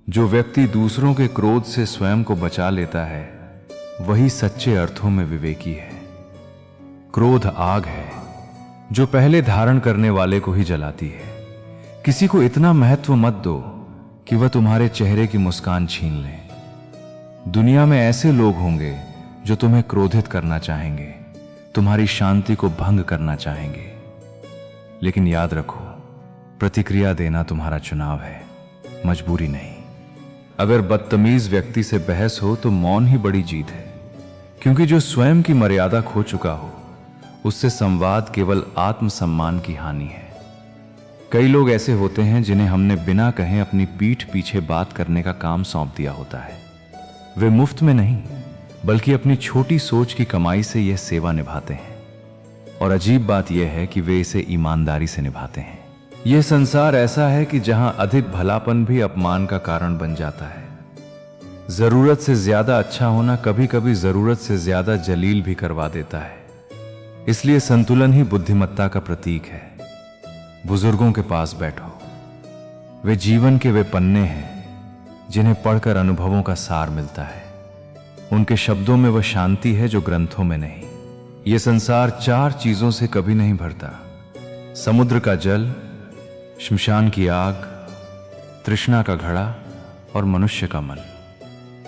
जो व्यक्ति दूसरों के क्रोध से स्वयं को बचा लेता है वही सच्चे अर्थों में विवेकी है। क्रोध आग है जो पहले धारण करने वाले को ही जलाती है। किसी को इतना महत्व मत दो कि वह तुम्हारे चेहरे की मुस्कान छीन ले। दुनिया में ऐसे लोग होंगे जो तुम्हें क्रोधित करना चाहेंगे, तुम्हारी शांति को भंग करना चाहेंगे, लेकिन याद रखो, प्रतिक्रिया देना तुम्हारा चुनाव है, मजबूरी नहीं। अगर बदतमीज व्यक्ति से बहस हो तो मौन ही बड़ी जीत है, क्योंकि जो स्वयं की मर्यादा खो चुका हो उससे संवाद केवल आत्मसम्मान की हानि है। कई लोग ऐसे होते हैं जिन्हें हमने बिना कहे अपनी पीठ पीछे बात करने का काम सौंप दिया होता है। वे मुफ्त में नहीं बल्कि अपनी छोटी सोच की कमाई से यह सेवा निभाते हैं, और अजीब बात यह है कि वे इसे ईमानदारी से निभाते हैं। यह संसार ऐसा है कि जहां अधिक भलापन भी अपमान का कारण बन जाता है। जरूरत से ज्यादा अच्छा होना कभी कभी जरूरत से ज्यादा जलील भी करवा देता है। इसलिए संतुलन ही बुद्धिमत्ता का प्रतीक है। बुजुर्गों के पास बैठो, वे जीवन के वे पन्ने हैं जिन्हें पढ़कर अनुभवों का सार मिलता है। उनके शब्दों में वह शांति है जो ग्रंथों में नहीं। यह संसार चार चीजों से कभी नहीं भरता: समुद्र का जल, श्मशान की आग, तृष्णा का घड़ा और मनुष्य का मन।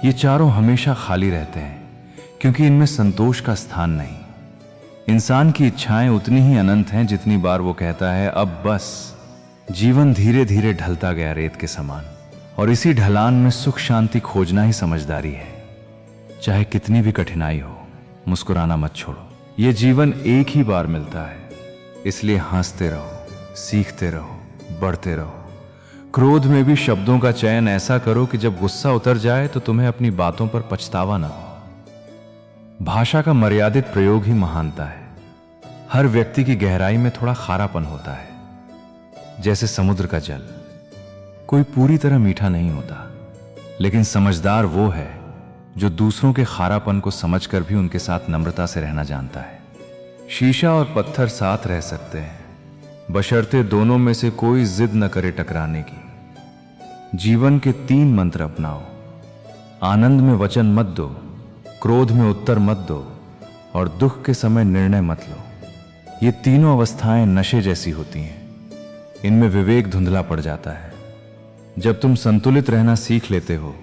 ये चारों हमेशा खाली रहते हैं क्योंकि इनमें संतोष का स्थान नहीं। इंसान की इच्छाएं उतनी ही अनंत हैं जितनी बार वो कहता है अब बस। जीवन धीरे धीरे ढलता गया रेत के समान, और इसी ढलान में सुख शांति खोजना ही समझदारी है। चाहे कितनी भी कठिनाई हो, मुस्कुराना मत छोड़ो। ये जीवन एक ही बार मिलता है, इसलिए हंसते रहो, सीखते रहो, बढ़ते रहो। क्रोध में भी शब्दों का चयन ऐसा करो कि जब गुस्सा उतर जाए तो तुम्हें अपनी बातों पर पछतावा न हो। भाषा का मर्यादित प्रयोग ही महानता है। हर व्यक्ति की गहराई में थोड़ा खारापन होता है, जैसे समुद्र का जल। कोई पूरी तरह मीठा नहीं होता, लेकिन समझदार वो है जो दूसरों के खारापन को समझकर भी उनके साथ नम्रता से रहना जानता है। शीशा और पत्थर साथ रह सकते हैं, बशर्ते दोनों में से कोई जिद न करे टकराने की। जीवन के 3 मंत्र अपनाओ: आनंद में वचन मत दो, क्रोध में उत्तर मत दो, और दुख के समय निर्णय मत लो। ये तीनों अवस्थाएं नशे जैसी होती हैं, इनमें विवेक धुंधला पड़ जाता है। जब तुम संतुलित रहना सीख लेते हो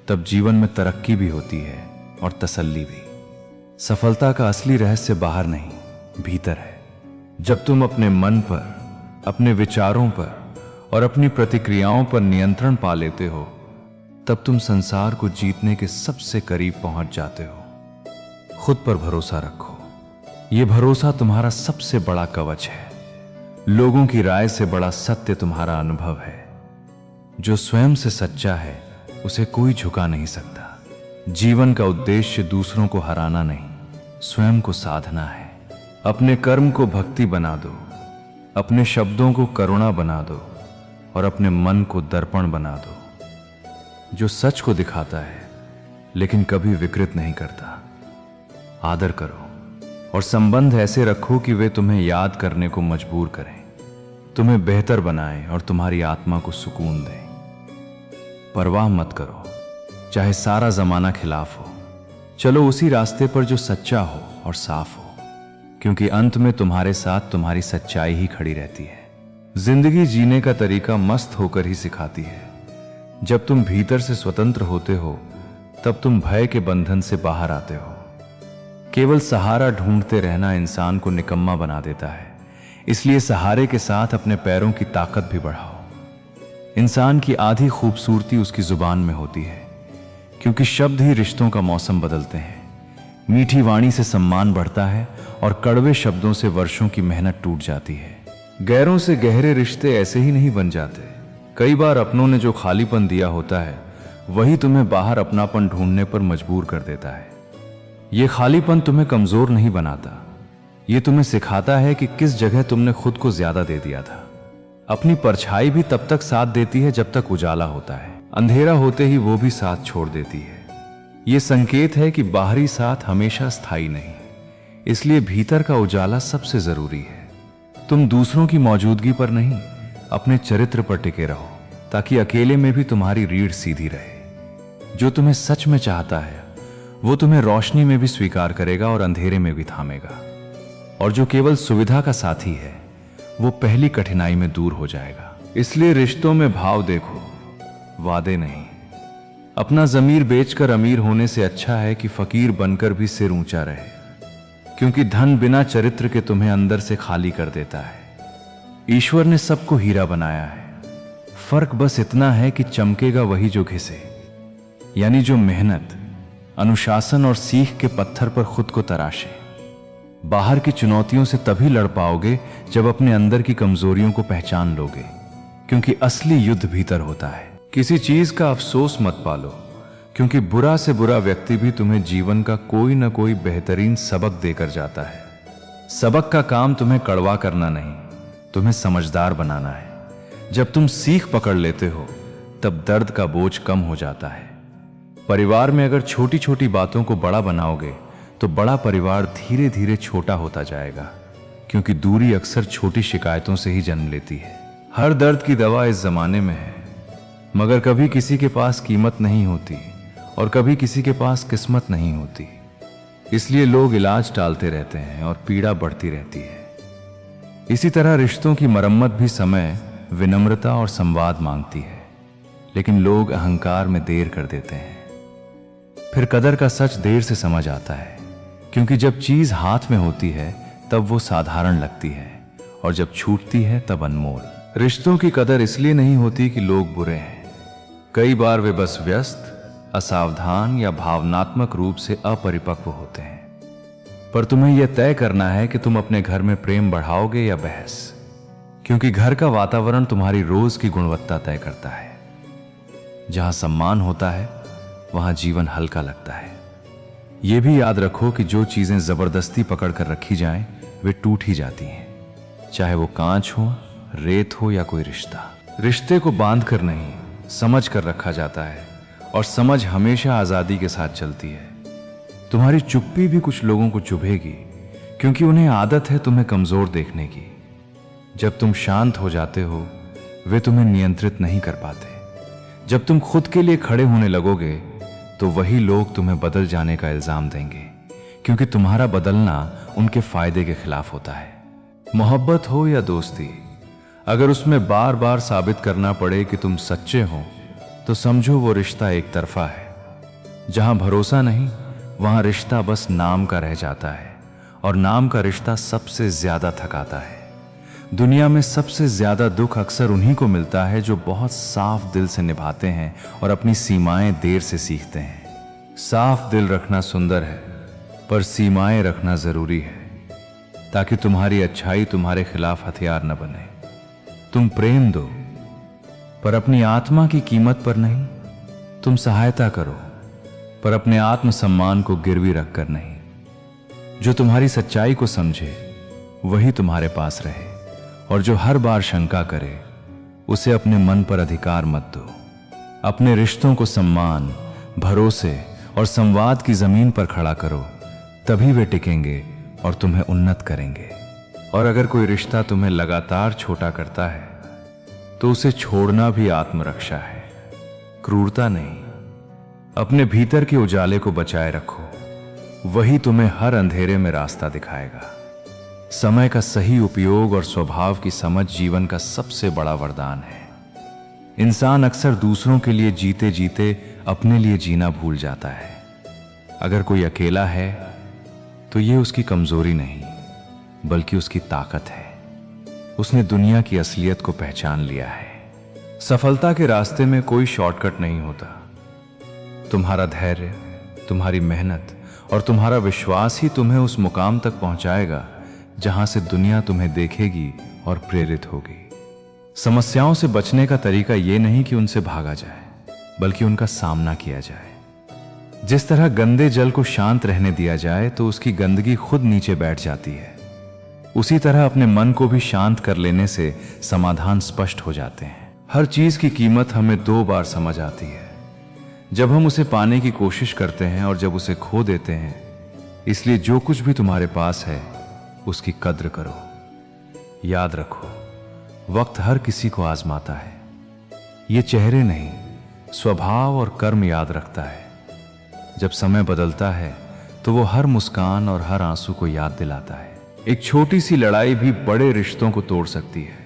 तब जीवन में तरक्की भी होती है और तसल्ली भी। सफलता का असली रहस्य बाहर नहीं, भीतर है। जब तुम अपने मन पर, अपने विचारों पर और अपनी प्रतिक्रियाओं पर नियंत्रण पा लेते हो तब तुम संसार को जीतने के सबसे करीब पहुंच जाते हो। खुद पर भरोसा रखो, यह भरोसा तुम्हारा सबसे बड़ा कवच है। लोगों की राय से बड़ा सत्य तुम्हारा अनुभव है। जो स्वयं से सच्चा है उसे कोई झुका नहीं सकता। जीवन का उद्देश्य दूसरों को हराना नहीं, स्वयं को साधना है। अपने कर्म को भक्ति बना दो, अपने शब्दों को करुणा बना दो और अपने मन को दर्पण बना दो। जो सच को दिखाता है लेकिन कभी विकृत नहीं करता। आदर करो और संबंध ऐसे रखो कि वे तुम्हें याद करने को मजबूर करें, तुम्हें बेहतर बनाएं और तुम्हारी आत्मा को सुकून दें। परवाह मत करो चाहे सारा जमाना खिलाफ हो, चलो उसी रास्ते पर जो सच्चा हो और साफ हो, क्योंकि अंत में तुम्हारे साथ तुम्हारी सच्चाई ही खड़ी रहती है। जिंदगी जीने का तरीका मस्त होकर ही सिखाती है। जब तुम भीतर से स्वतंत्र होते हो तब तुम भय के बंधन से बाहर आते हो। केवल सहारा ढूंढते रहना इंसान को निकम्मा बना देता है, इसलिए सहारे के साथ अपने पैरों की ताकत भी बढ़ाओ। इंसान की आधी खूबसूरती उसकी जुबान में होती है, क्योंकि शब्द ही रिश्तों का मौसम बदलते हैं। मीठी वाणी से सम्मान बढ़ता है और कड़वे शब्दों से वर्षों की मेहनत टूट जाती है। गैरों से गहरे रिश्ते ऐसे ही नहीं बन जाते। कई बार अपनों ने जो खालीपन दिया होता है वही तुम्हें बाहर अपनापन ढूंढने पर मजबूर कर देता है। यह खालीपन तुम्हें कमजोर नहीं बनाता, यह तुम्हें सिखाता है कि किस जगह तुमने खुद को ज्यादा दे दिया था। अपनी परछाई भी तब तक साथ देती है जब तक उजाला होता है, अंधेरा होते ही वो भी साथ छोड़ देती है। यह संकेत है कि बाहरी साथ हमेशा स्थायी नहीं, इसलिए भीतर का उजाला सबसे जरूरी है। तुम दूसरों की मौजूदगी पर नहीं, अपने चरित्र पर टिके रहो। ताकि अकेले में भी तुम्हारी रीढ़ सीधी रहे। जो तुम्हें सच में चाहता है वो तुम्हें रोशनी में भी स्वीकार करेगा और अंधेरे में भी थामेगा। और जो केवल सुविधा का साथी है वो पहली कठिनाई में दूर हो जाएगा। इसलिए रिश्तों में भाव देखो, वादे नहीं। अपना ज़मीर बेचकर अमीर होने से अच्छा है कि फकीर बनकर भी सिर ऊंचा रहे, क्योंकि धन बिना चरित्र के तुम्हें अंदर से खाली कर देता है। ईश्वर ने सबको हीरा बनाया है, फर्क बस इतना है कि चमकेगा वही जो घिसे, यानी जो मेहनत, अनुशासन और सीख के पत्थर पर खुद को तराशे। बाहर की चुनौतियों से तभी लड़ पाओगे जब अपने अंदर की कमजोरियों को पहचान लोगे, क्योंकि असली युद्ध भीतर होता है। किसी चीज का अफसोस मत पालो, क्योंकि बुरा से बुरा व्यक्ति भी तुम्हें जीवन का कोई ना कोई बेहतरीन सबक देकर जाता है। सबक का काम तुम्हें कड़वा करना नहीं, तुम्हें समझदार बनाना है। जब तुम सीख पकड़ लेते हो तब दर्द का बोझ कम हो जाता है। परिवार में अगर छोटी छोटी बातों को बड़ा बनाओगे तो बड़ा परिवार धीरे धीरे छोटा होता जाएगा, क्योंकि दूरी अक्सर छोटी शिकायतों से ही जन्म लेती है। हर दर्द की दवा इस जमाने में है, मगर कभी किसी के पास कीमत नहीं होती और कभी किसी के पास किस्मत नहीं होती। इसलिए लोग इलाज टालते रहते हैं और पीड़ा बढ़ती रहती है। इसी तरह रिश्तों की मरम्मत भी समय, विनम्रता और संवाद मांगती है, लेकिन लोग अहंकार में देर कर देते हैं। फिर कदर का सच देर से समझ आता है, क्योंकि जब चीज हाथ में होती है तब वो साधारण लगती है और जब छूटती है तब अनमोल। रिश्तों की कदर इसलिए नहीं होती कि लोग बुरे हैं, कई बार वे बस व्यस्त, असावधान या भावनात्मक रूप से अपरिपक्व होते हैं। पर तुम्हें यह तय करना है कि तुम अपने घर में प्रेम बढ़ाओगे या बहस, क्योंकि घर का वातावरण तुम्हारी रोज की गुणवत्ता तय करता है। जहां सम्मान होता है वहां जीवन हल्का लगता है। यह भी याद रखो कि जो चीजें जबरदस्ती पकड़ कर रखी जाएं, वे टूट ही जाती हैं, चाहे वो कांच हो, रेत हो या कोई रिश्ता। रिश्ते को बांध कर नहीं, समझ कर रखा जाता है, और समझ हमेशा आजादी के साथ चलती है। तुम्हारी चुप्पी भी कुछ लोगों को चुभेगी, क्योंकि उन्हें आदत है तुम्हें कमजोर देखने की। जब तुम शांत हो जाते हो वे तुम्हें नियंत्रित नहीं कर पाते। जब तुम खुद के लिए खड़े होने लगोगे तो वही लोग तुम्हें बदल जाने का इल्जाम देंगे, क्योंकि तुम्हारा बदलना उनके फायदे के खिलाफ होता है। मोहब्बत हो या दोस्ती, अगर उसमें बार बार साबित करना पड़े कि तुम सच्चे हो तो समझो वो रिश्ता एक तरफा है। जहां भरोसा नहीं वहां रिश्ता बस नाम का रह जाता है, और नाम का रिश्ता सबसे ज्यादा थकाता है। दुनिया में सबसे ज्यादा दुख अक्सर उन्हीं को मिलता है जो बहुत साफ दिल से निभाते हैं और अपनी सीमाएं देर से सीखते हैं। साफ दिल रखना सुंदर है, पर सीमाएं रखना जरूरी है, ताकि तुम्हारी अच्छाई तुम्हारे खिलाफ हथियार न बने। तुम प्रेम दो, पर अपनी आत्मा की कीमत पर नहीं। तुम सहायता करो, पर अपने आत्मसम्मान को गिरवी रखकर नहीं। जो तुम्हारी सच्चाई को समझे वही तुम्हारे पास रहे, और जो हर बार शंका करे उसे अपने मन पर अधिकार मत दो। अपने रिश्तों को सम्मान, भरोसे और संवाद की जमीन पर खड़ा करो, तभी वे टिकेंगे और तुम्हें उन्नत करेंगे। और अगर कोई रिश्ता तुम्हें लगातार छोटा करता है तो उसे छोड़ना भी आत्मरक्षा है, क्रूरता नहीं। अपने भीतर के उजाले को बचाए रखो, वही तुम्हें हर अंधेरे में रास्ता दिखाएगा। समय का सही उपयोग और स्वभाव की समझ जीवन का सबसे बड़ा वरदान है। इंसान अक्सर दूसरों के लिए जीते जीते अपने लिए जीना भूल जाता है। अगर कोई अकेला है तो ये उसकी कमजोरी नहीं, बल्कि उसकी ताकत है। उसने दुनिया की असलियत को पहचान लिया है। सफलता के रास्ते में कोई शॉर्टकट नहीं होता। तुम्हारा धैर्य, तुम्हारी मेहनत और तुम्हारा विश्वास ही तुम्हें उस मुकाम तक पहुंचाएगा जहां से दुनिया तुम्हें देखेगी और प्रेरित होगी। समस्याओं से बचने का तरीका यह नहीं कि उनसे भागा जाए, बल्कि उनका सामना किया जाए। जिस तरह गंदे जल को शांत रहने दिया जाए तो उसकी गंदगी खुद नीचे बैठ जाती है, उसी तरह अपने मन को भी शांत कर लेने से समाधान स्पष्ट हो जाते हैं। हर चीज की कीमत हमें 2 बार समझ आती है, जब हम उसे पाने की कोशिश करते हैं और जब उसे खो देते हैं। इसलिए जो कुछ भी तुम्हारे पास है उसकी कद्र करो। याद रखो, वक्त हर किसी को आजमाता है, ये चेहरे नहीं, स्वभाव और कर्म याद रखता है। जब समय बदलता है तो वो हर मुस्कान और हर आंसू को याद दिलाता है। एक छोटी सी लड़ाई भी बड़े रिश्तों को तोड़ सकती है,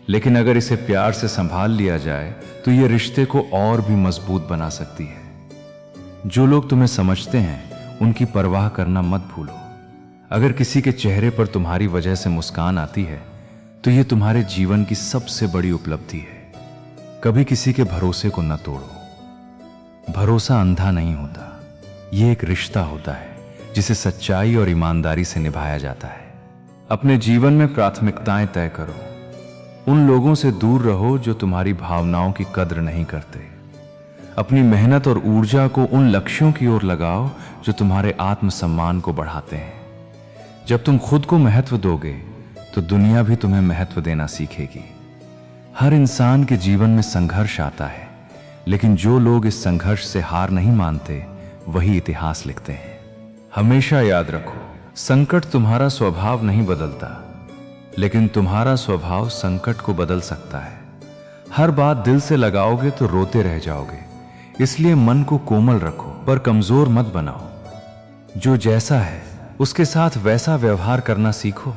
लेकिन अगर इसे प्यार से संभाल लिया जाए तो ये रिश्ते को और भी मजबूत बना सकती है। जो लोग तुम्हें समझते हैं उनकी परवाह करना मत भूलो। अगर किसी के चेहरे पर तुम्हारी वजह से मुस्कान आती है तो ये तुम्हारे जीवन की सबसे बड़ी उपलब्धि है। कभी किसी के भरोसे को न तोड़ो। भरोसा अंधा नहीं होता, ये एक रिश्ता होता है जिसे सच्चाई और ईमानदारी से निभाया जाता है। अपने जीवन में प्राथमिकताएं तय करो। उन लोगों से दूर रहो जो तुम्हारी भावनाओं की कद्र नहीं करते। अपनी मेहनत और ऊर्जा को उन लक्ष्यों की ओर लगाओ जो तुम्हारे आत्मसम्मान को बढ़ाते हैं। जब तुम खुद को महत्व दोगे तो दुनिया भी तुम्हें महत्व देना सीखेगी। हर इंसान के जीवन में संघर्ष आता है, लेकिन जो लोग इस संघर्ष से हार नहीं मानते वही इतिहास लिखते हैं। हमेशा याद रखो, संकट तुम्हारा स्वभाव नहीं बदलता, लेकिन तुम्हारा स्वभाव संकट को बदल सकता है। हर बात दिल से लगाओगे तो रोते रह जाओगे, इसलिए मन को कोमल रखो पर कमजोर मत बनाओ। जो जैसा है उसके साथ वैसा व्यवहार करना सीखो।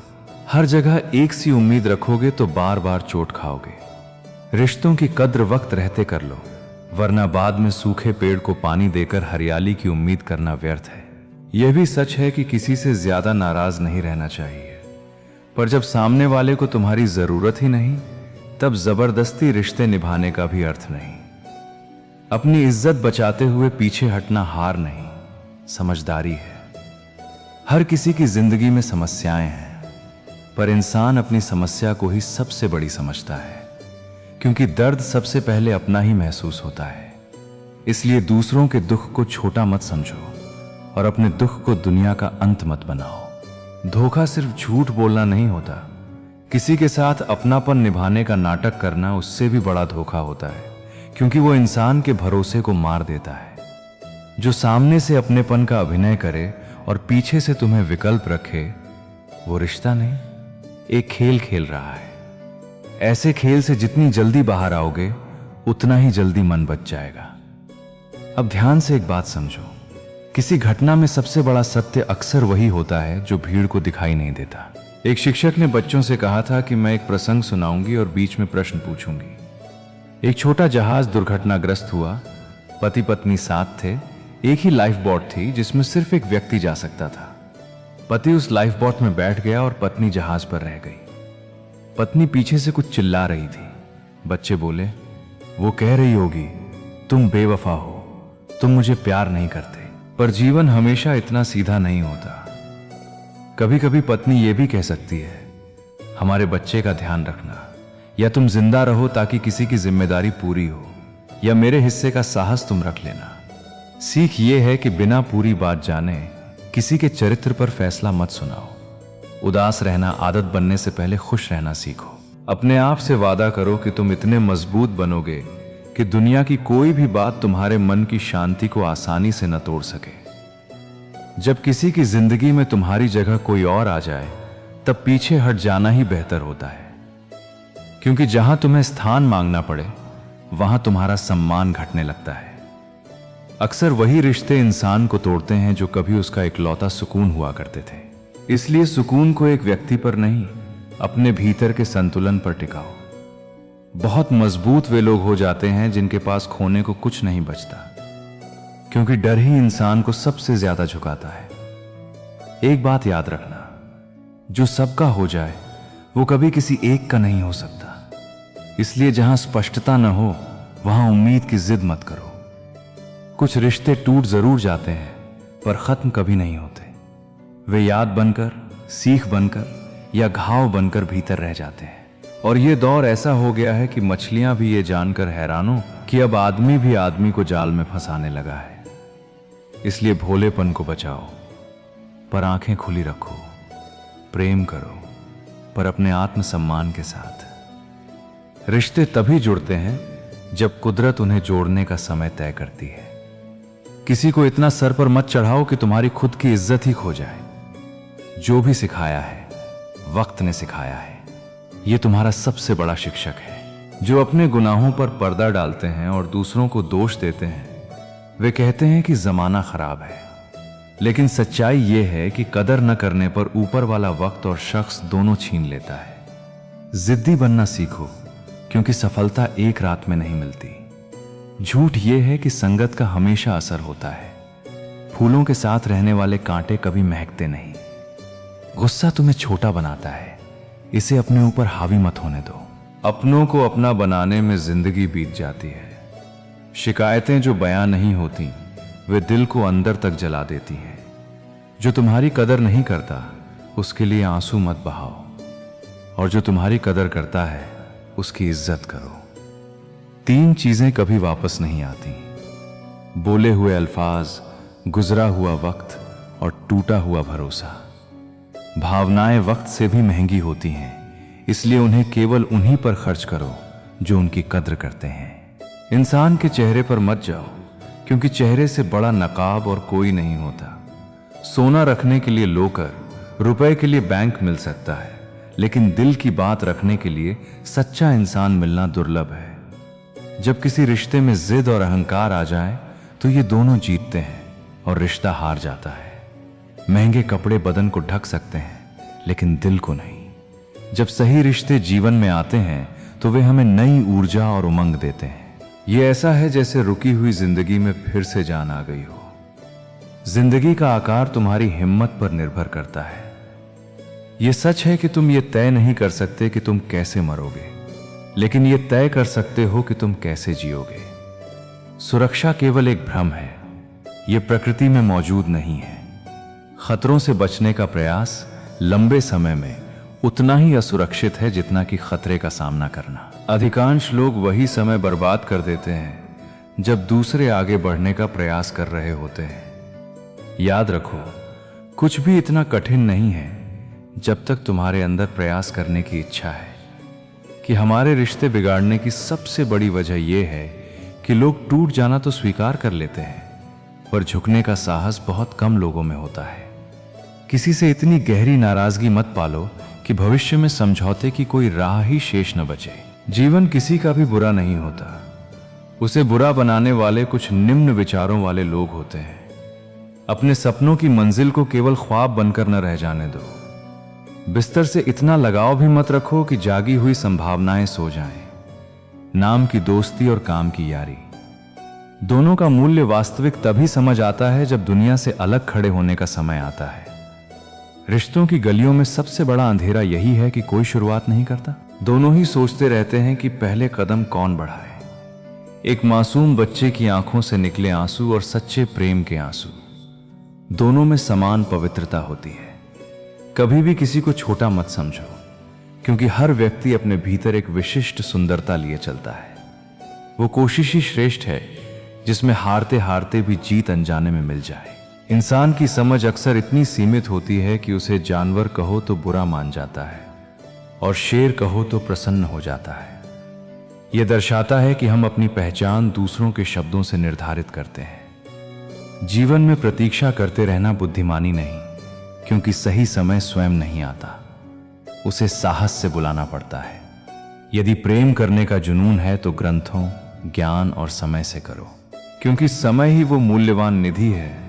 हर जगह एक सी उम्मीद रखोगे तो बार बार चोट खाओगे। रिश्तों की कद्र वक्त रहते कर लो, वरना बाद में सूखे पेड़ को पानी देकर हरियाली की उम्मीद करना व्यर्थ है। यह भी सच है कि किसी से ज्यादा नाराज नहीं रहना चाहिए, पर जब सामने वाले को तुम्हारी जरूरत ही नहीं तब जबरदस्ती रिश्ते निभाने का भी अर्थ नहीं। अपनी इज्जत बचाते हुए पीछे हटना हार नहीं, समझदारी है। हर किसी की जिंदगी में समस्याएं हैं, पर इंसान अपनी समस्या को ही सबसे बड़ी समझता है, क्योंकि दर्द सबसे पहले अपना ही महसूस होता है। इसलिए दूसरों के दुख को छोटा मत समझो और अपने दुख को दुनिया का अंत मत बनाओ। धोखा सिर्फ झूठ बोलना नहीं होता, किसी के साथ अपनापन निभाने का नाटक करना उससे भी बड़ा धोखा होता है, क्योंकि वो इंसान के भरोसे को मार देता है। जो सामने से अपनेपन का अभिनय करे और पीछे से तुम्हें विकल्प रखे, वो रिश्ता नहीं, एक खेल खेल रहा है। ऐसे खेल से जितनी जल्दी बाहर आओगे उतना ही जल्दी मन बच जाएगा। अब ध्यान से एक बात समझो, किसी घटना में सबसे बड़ा सत्य अक्सर वही होता है जो भीड़ को दिखाई नहीं देता। एक शिक्षक ने बच्चों से कहा था कि मैं एक प्रसंग सुनाऊंगी और बीच में प्रश्न पूछूंगी। एक छोटा जहाज दुर्घटनाग्रस्त हुआ। पति पत्नी साथ थे। एक ही लाइफ बोट थी जिसमें सिर्फ एक व्यक्ति जा सकता था। पति उस लाइफ बोट में बैठ गया और पत्नी जहाज पर रह गई। पत्नी पीछे से कुछ चिल्ला रही थी। बच्चे बोले, वो कह रही होगी तुम बेवफा हो, तुम मुझे प्यार नहीं करते। पर जीवन हमेशा इतना सीधा नहीं होता। कभी कभी पत्नी ये भी कह सकती है, हमारे बच्चे का ध्यान रखना, या तुम जिंदा रहो ताकि किसी की जिम्मेदारी पूरी हो, या मेरे हिस्से का साहस तुम रख लेना। सीख ये है कि बिना पूरी बात जाने किसी के चरित्र पर फैसला मत सुनाओ। उदास रहना आदत बनने से पहले खुश रहना सीखो। अपने आप से वादा करो कि तुम इतने मजबूत बनोगे कि दुनिया की कोई भी बात तुम्हारे मन की शांति को आसानी से न तोड़ सके। जब किसी की जिंदगी में तुम्हारी जगह कोई और आ जाए तब पीछे हट जाना ही बेहतर होता है, क्योंकि जहां तुम्हें स्थान मांगना पड़े वहां तुम्हारा सम्मान घटने लगता है। अक्सर वही रिश्ते इंसान को तोड़ते हैं जो कभी उसका इकलौता सुकून हुआ करते थे। इसलिए सुकून को एक व्यक्ति पर नहीं, अपने भीतर के संतुलन पर टिकाओ। बहुत मजबूत वे लोग हो जाते हैं जिनके पास खोने को कुछ नहीं बचता, क्योंकि डर ही इंसान को सबसे ज्यादा झुकाता है। एक बात याद रखना, जो सबका हो जाए वो कभी किसी एक का नहीं हो सकता। इसलिए जहां स्पष्टता न हो वहां उम्मीद की जिद मत करो। कुछ रिश्ते टूट जरूर जाते हैं पर खत्म कभी नहीं होते। वे याद बनकर, सीख बनकर या घाव बनकर भीतर रह जाते हैं। और ये दौर ऐसा हो गया है कि मछलियां भी ये जानकर हैरान हो कि अब आदमी भी आदमी को जाल में फंसाने लगा है। इसलिए भोलेपन को बचाओ पर आंखें खुली रखो। प्रेम करो पर अपने आत्मसम्मान के साथ। रिश्ते तभी जुड़ते हैं जब कुदरत उन्हें जोड़ने का समय तय करती है। किसी को इतना सर पर मत चढ़ाओ कि तुम्हारी खुद की इज्जत ही खो जाए। जो भी सिखाया है वक्त ने सिखाया है, यह तुम्हारा सबसे बड़ा शिक्षक है। जो अपने गुनाहों पर पर्दा डालते हैं और दूसरों को दोष देते हैं, वे कहते हैं कि जमाना खराब है। लेकिन सच्चाई यह है कि कदर न करने पर ऊपर वाला वक्त और शख्स दोनों छीन लेता है। जिद्दी बनना सीखो, क्योंकि सफलता एक रात में नहीं मिलती। झूठ यह है कि संगत का हमेशा असर होता है। फूलों के साथ रहने वाले कांटे कभी महकते नहीं। गुस्सा तुम्हें छोटा बनाता है, इसे अपने ऊपर हावी मत होने दो। अपनों को अपना बनाने में जिंदगी बीत जाती है। शिकायतें जो बयां नहीं होती, वे दिल को अंदर तक जला देती हैं। जो तुम्हारी कदर नहीं करता, उसके लिए आंसू मत बहाओ, और जो तुम्हारी कदर करता है, उसकी इज्जत करो। 3 चीजें कभी वापस नहीं आती: बोले हुए अल्फाज, गुजरा हुआ वक्त और टूटा हुआ भरोसा। भावनाएं वक्त से भी महंगी होती हैं, इसलिए उन्हें केवल उन्हीं पर खर्च करो जो उनकी कद्र करते हैं। इंसान के चेहरे पर मत जाओ, क्योंकि चेहरे से बड़ा नकाब और कोई नहीं होता। सोना रखने के लिए लोकर, रुपए के लिए बैंक मिल सकता है, लेकिन दिल की बात रखने के लिए सच्चा इंसान मिलना दुर्लभ है। जब किसी रिश्ते में जिद और अहंकार आ जाए तो ये दोनों जीतते हैं और रिश्ता हार जाता है। महंगे कपड़े बदन को ढक सकते हैं, लेकिन दिल को नहीं। जब सही रिश्ते जीवन में आते हैं तो वे हमें नई ऊर्जा और उमंग देते हैं। ये ऐसा है जैसे रुकी हुई जिंदगी में फिर से जान आ गई हो। जिंदगी का आकार तुम्हारी हिम्मत पर निर्भर करता है। यह सच है कि तुम ये तय नहीं कर सकते कि तुम कैसे मरोगे, लेकिन यह तय कर सकते हो कि तुम कैसे जियोगे। सुरक्षा केवल एक भ्रम है, यह प्रकृति में मौजूद नहीं है। खतरों से बचने का प्रयास लंबे समय में उतना ही असुरक्षित है जितना कि खतरे का सामना करना। अधिकांश लोग वही समय बर्बाद कर देते हैं जब दूसरे आगे बढ़ने का प्रयास कर रहे होते हैं। याद रखो, कुछ भी इतना कठिन नहीं है जब तक तुम्हारे अंदर प्रयास करने की इच्छा है। कि हमारे रिश्ते बिगाड़ने की सबसे बड़ी वजह यह है कि लोग टूट जाना तो स्वीकार कर लेते हैं, पर झुकने का साहस बहुत कम लोगों में होता है। किसी से इतनी गहरी नाराजगी मत पालो कि भविष्य में समझौते की कोई राह ही शेष न बचे। जीवन किसी का भी बुरा नहीं होता, उसे बुरा बनाने वाले कुछ निम्न विचारों वाले लोग होते हैं। अपने सपनों की मंजिल को केवल ख्वाब बनकर न रह जाने दो। बिस्तर से इतना लगाव भी मत रखो कि जागी हुई संभावनाएं सो जाएं। नाम की दोस्ती और काम की यारी, दोनों का मूल्य वास्तविक तभी समझ आता है जब दुनिया से अलग खड़े होने का समय आता है। रिश्तों की गलियों में सबसे बड़ा अंधेरा यही है कि कोई शुरुआत नहीं करता। दोनों ही सोचते रहते हैं कि पहले कदम कौन बढ़ाए। एक मासूम बच्चे की आंखों से निकले आंसू और सच्चे प्रेम के आंसू, दोनों में समान पवित्रता होती है। कभी भी किसी को छोटा मत समझो, क्योंकि हर व्यक्ति अपने भीतर एक विशिष्ट सुंदरता लिए चलता है। वो कोशिश ही श्रेष्ठ है जिसमें हारते हारते भी जीत अनजाने में मिल जाए। इंसान की समझ अक्सर इतनी सीमित होती है कि उसे जानवर कहो तो बुरा मान जाता है और शेर कहो तो प्रसन्न हो जाता है। यह दर्शाता है कि हम अपनी पहचान दूसरों के शब्दों से निर्धारित करते हैं। जीवन में प्रतीक्षा करते रहना बुद्धिमानी नहीं, क्योंकि सही समय स्वयं नहीं आता, उसे साहस से बुलाना पड़ता है। यदि प्रेम करने का जुनून है तो ग्रंथों, ज्ञान और समय से करो, क्योंकि समय ही वो मूल्यवान निधि है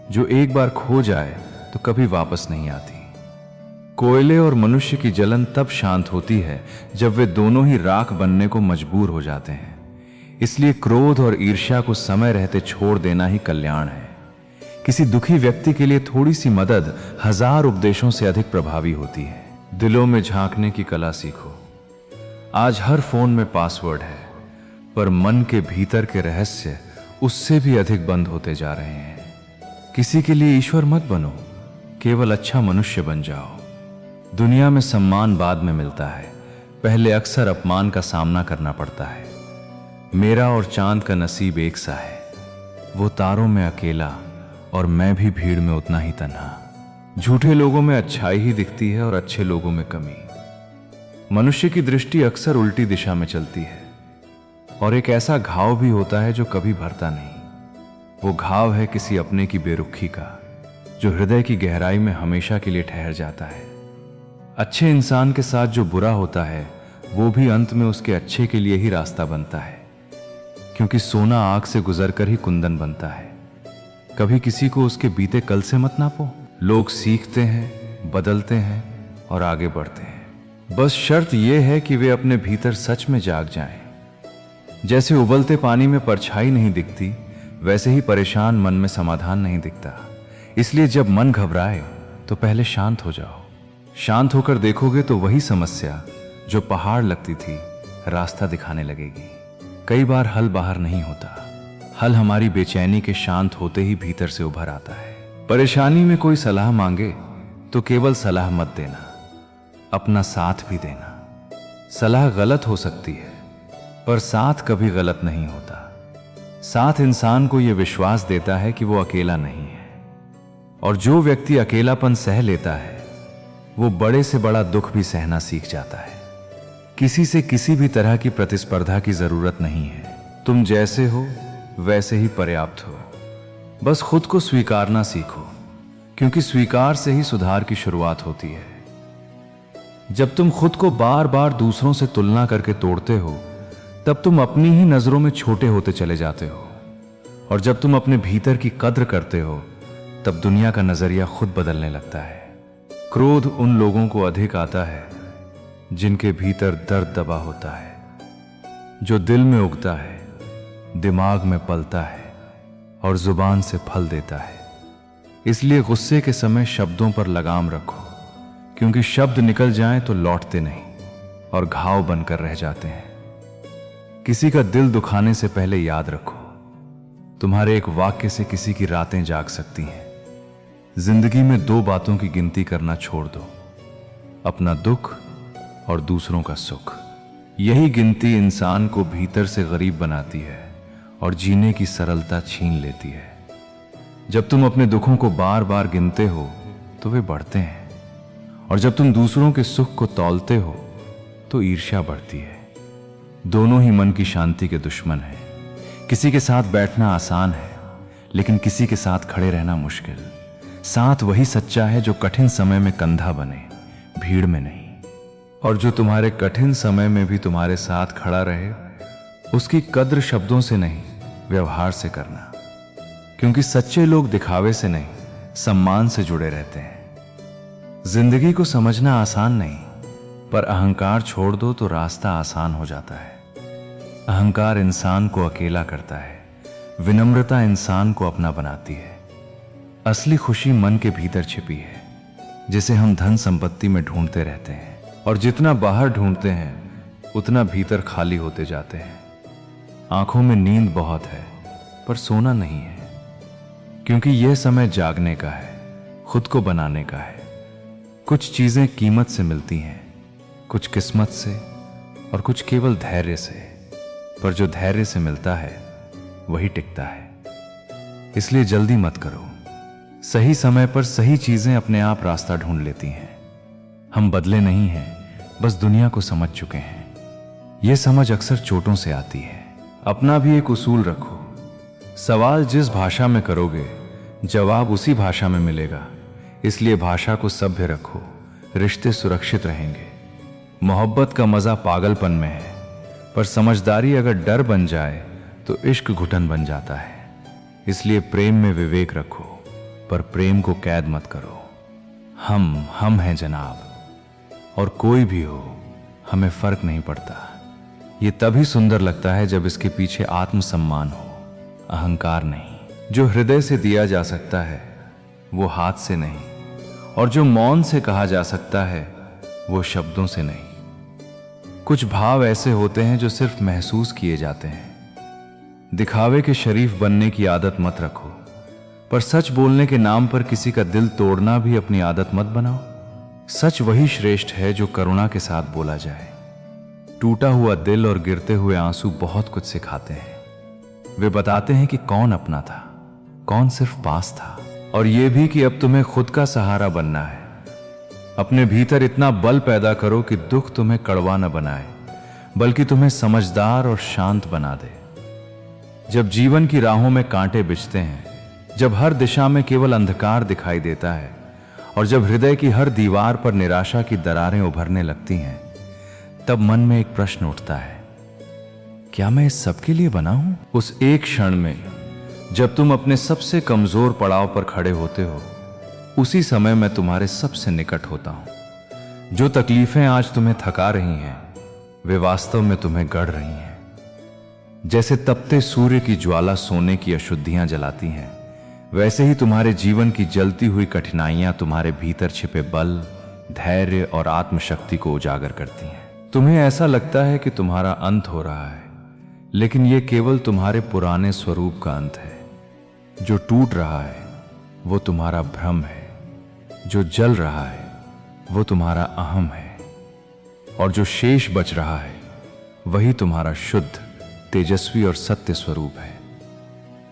जो एक बार खो जाए तो कभी वापस नहीं आती। कोयले और मनुष्य की जलन तब शांत होती है जब वे दोनों ही राख बनने को मजबूर हो जाते हैं। इसलिए क्रोध और ईर्ष्या को समय रहते छोड़ देना ही कल्याण है। किसी दुखी व्यक्ति के लिए थोड़ी सी मदद 1000 उपदेशों से अधिक प्रभावी होती है। दिलों में झांकने की कला सीखो। आज हर फोन में पासवर्ड है, पर मन के भीतर के रहस्य उससे भी अधिक बंद होते जा रहे हैं। किसी के लिए ईश्वर मत बनो, केवल अच्छा मनुष्य बन जाओ। दुनिया में सम्मान बाद में मिलता है, पहले अक्सर अपमान का सामना करना पड़ता है। मेरा और चांद का नसीब एक सा है, वो तारों में अकेला और मैं भी भीड़ में उतना ही तन्हा। झूठे लोगों में अच्छाई ही दिखती है और अच्छे लोगों में कमी। मनुष्य की दृष्टि अक्सर उल्टी दिशा में चलती है, और एक ऐसा घाव भी होता है जो कभी भरता नहीं। वो घाव है किसी अपने की बेरुखी का, जो हृदय की गहराई में हमेशा के लिए ठहर जाता है। अच्छे इंसान के साथ जो बुरा होता है वो भी अंत में उसके अच्छे के लिए ही रास्ता बनता है, क्योंकि सोना आग से गुजरकर ही कुंदन बनता है। कभी किसी को उसके बीते कल से मत नापो। लोग सीखते हैं, बदलते हैं और आगे बढ़ते हैं। बस शर्त यह है कि वे अपने भीतर सच में जाग जाएं। जैसे उबलते पानी में परछाई नहीं दिखती, वैसे ही परेशान मन में समाधान नहीं दिखता। इसलिए जब मन घबराए तो पहले शांत हो जाओ। शांत होकर देखोगे तो वही समस्या जो पहाड़ लगती थी रास्ता दिखाने लगेगी। कई बार हल बाहर नहीं होता, हल हमारी बेचैनी के शांत होते ही भीतर से उभर आता है। परेशानी में कोई सलाह मांगे तो केवल सलाह मत देना, अपना साथ भी देना। सलाह गलत हो सकती है, पर साथ कभी गलत नहीं होता। साथ इंसान को यह विश्वास देता है कि वो अकेला नहीं है, और जो व्यक्ति अकेलापन सह लेता है वो बड़े से बड़ा दुख भी सहना सीख जाता है। किसी से किसी भी तरह की प्रतिस्पर्धा की जरूरत नहीं है। तुम जैसे हो वैसे ही पर्याप्त हो। बस खुद को स्वीकारना सीखो, क्योंकि स्वीकार से ही सुधार की शुरुआत होती है। जब तुम खुद को बार बार दूसरों से तुलना करके तोड़ते हो, तब तुम अपनी ही नजरों में छोटे होते चले जाते हो। और जब तुम अपने भीतर की कद्र करते हो, तब दुनिया का नजरिया खुद बदलने लगता है। क्रोध उन लोगों को अधिक आता है जिनके भीतर दर्द दबा होता है, जो दिल में उगता है, दिमाग में पलता है और जुबान से फल देता है। इसलिए गुस्से के समय शब्दों पर लगाम रखो, क्योंकि शब्द निकल जाएं तो लौटते नहीं और घाव बनकर रह जाते हैं। किसी का दिल दुखाने से पहले याद रखो, तुम्हारे एक वाक्य से किसी की रातें जाग सकती हैं। जिंदगी में दो बातों की गिनती करना छोड़ दो, अपना दुख और दूसरों का सुख। यही गिनती इंसान को भीतर से गरीब बनाती है और जीने की सरलता छीन लेती है। जब तुम अपने दुखों को बार बार गिनते हो तो वे बढ़ते हैं, और जब तुम दूसरों के सुख को तौलते हो तो ईर्ष्या बढ़ती है। दोनों ही मन की शांति के दुश्मन हैं। किसी के साथ बैठना आसान है, लेकिन किसी के साथ खड़े रहना मुश्किल। साथ वही सच्चा है जो कठिन समय में कंधा बने, भीड़ में नहीं। और जो तुम्हारे कठिन समय में भी तुम्हारे साथ खड़ा रहे, उसकी कद्र शब्दों से नहीं, व्यवहार से करना। क्योंकि सच्चे लोग दिखावे से नहीं, सम्मान से जुड़े रहते हैं। जिंदगी को समझना आसान नहीं, पर अहंकार छोड़ दो तो रास्ता आसान हो जाता है। अहंकार इंसान को अकेला करता है, विनम्रता इंसान को अपना बनाती है। असली खुशी मन के भीतर छिपी है, जिसे हम धन संपत्ति में ढूंढते रहते हैं, और जितना बाहर ढूंढते हैं उतना भीतर खाली होते जाते हैं। आंखों में नींद बहुत है, पर सोना नहीं है, क्योंकि यह समय जागने का है, खुद को बनाने का है। कुछ चीजें कीमत से मिलती हैं, कुछ किस्मत से और कुछ केवल धैर्य से। पर जो धैर्य से मिलता है वही टिकता है। इसलिए जल्दी मत करो, सही समय पर सही चीजें अपने आप रास्ता ढूंढ लेती हैं। हम बदले नहीं हैं, बस दुनिया को समझ चुके हैं। यह समझ अक्सर चोटों से आती है। अपना भी एक उसूल रखो, सवाल जिस भाषा में करोगे जवाब उसी भाषा में मिलेगा। इसलिए भाषा को सभ्य रखो, रिश्ते सुरक्षित रहेंगे। मोहब्बत का मजा पागलपन में है, पर समझदारी अगर डर बन जाए तो इश्क घुटन बन जाता है। इसलिए प्रेम में विवेक रखो, पर प्रेम को कैद मत करो। हम हैं जनाब, और कोई भी हो, हमें फर्क नहीं पड़ता। ये तभी सुंदर लगता है जब इसके पीछे आत्मसम्मान हो, अहंकार नहीं। जो हृदय से दिया जा सकता है वो हाथ से नहीं, और जो मौन से कहा जा सकता है वो शब्दों से नहीं। कुछ भाव ऐसे होते हैं जो सिर्फ महसूस किए जाते हैं। दिखावे के शरीफ बनने की आदत मत रखो, पर सच बोलने के नाम पर किसी का दिल तोड़ना भी अपनी आदत मत बनाओ। सच वही श्रेष्ठ है जो करुणा के साथ बोला जाए। टूटा हुआ दिल और गिरते हुए आंसू बहुत कुछ सिखाते हैं। वे बताते हैं कि कौन अपना था, कौन सिर्फ पास था, और यह भी कि अब तुम्हें खुद का सहारा बनना है। अपने भीतर इतना बल पैदा करो कि दुख तुम्हें कड़वा न बनाए, बल्कि तुम्हें समझदार और शांत बना दे। जब जीवन की राहों में कांटे बिछते हैं, जब हर दिशा में केवल अंधकार दिखाई देता है, और जब हृदय की हर दीवार पर निराशा की दरारें उभरने लगती हैं, तब मन में एक प्रश्न उठता है, क्या मैं इस सब के लिए बना हूं? उस एक क्षण में जब तुम अपने सबसे कमजोर पड़ाव पर खड़े होते हो, उसी समय मैं तुम्हारे सबसे निकट होता हूं। जो तकलीफें आज तुम्हें थका रही हैं, वे वास्तव में तुम्हें गढ़ रही हैं। जैसे तपते सूर्य की ज्वाला सोने की अशुद्धियां जलाती हैं, वैसे ही तुम्हारे जीवन की जलती हुई कठिनाइयां तुम्हारे भीतर छिपे बल, धैर्य और आत्मशक्ति को उजागर करती हैं। तुम्हें ऐसा लगता है कि तुम्हारा अंत हो रहा है, लेकिन यह केवल तुम्हारे पुराने स्वरूप का अंत है। जो टूट रहा है वो तुम्हारा भ्रम है, जो जल रहा है वो तुम्हारा अहम है, और जो शेष बच रहा है वही तुम्हारा शुद्ध, तेजस्वी और सत्य स्वरूप है।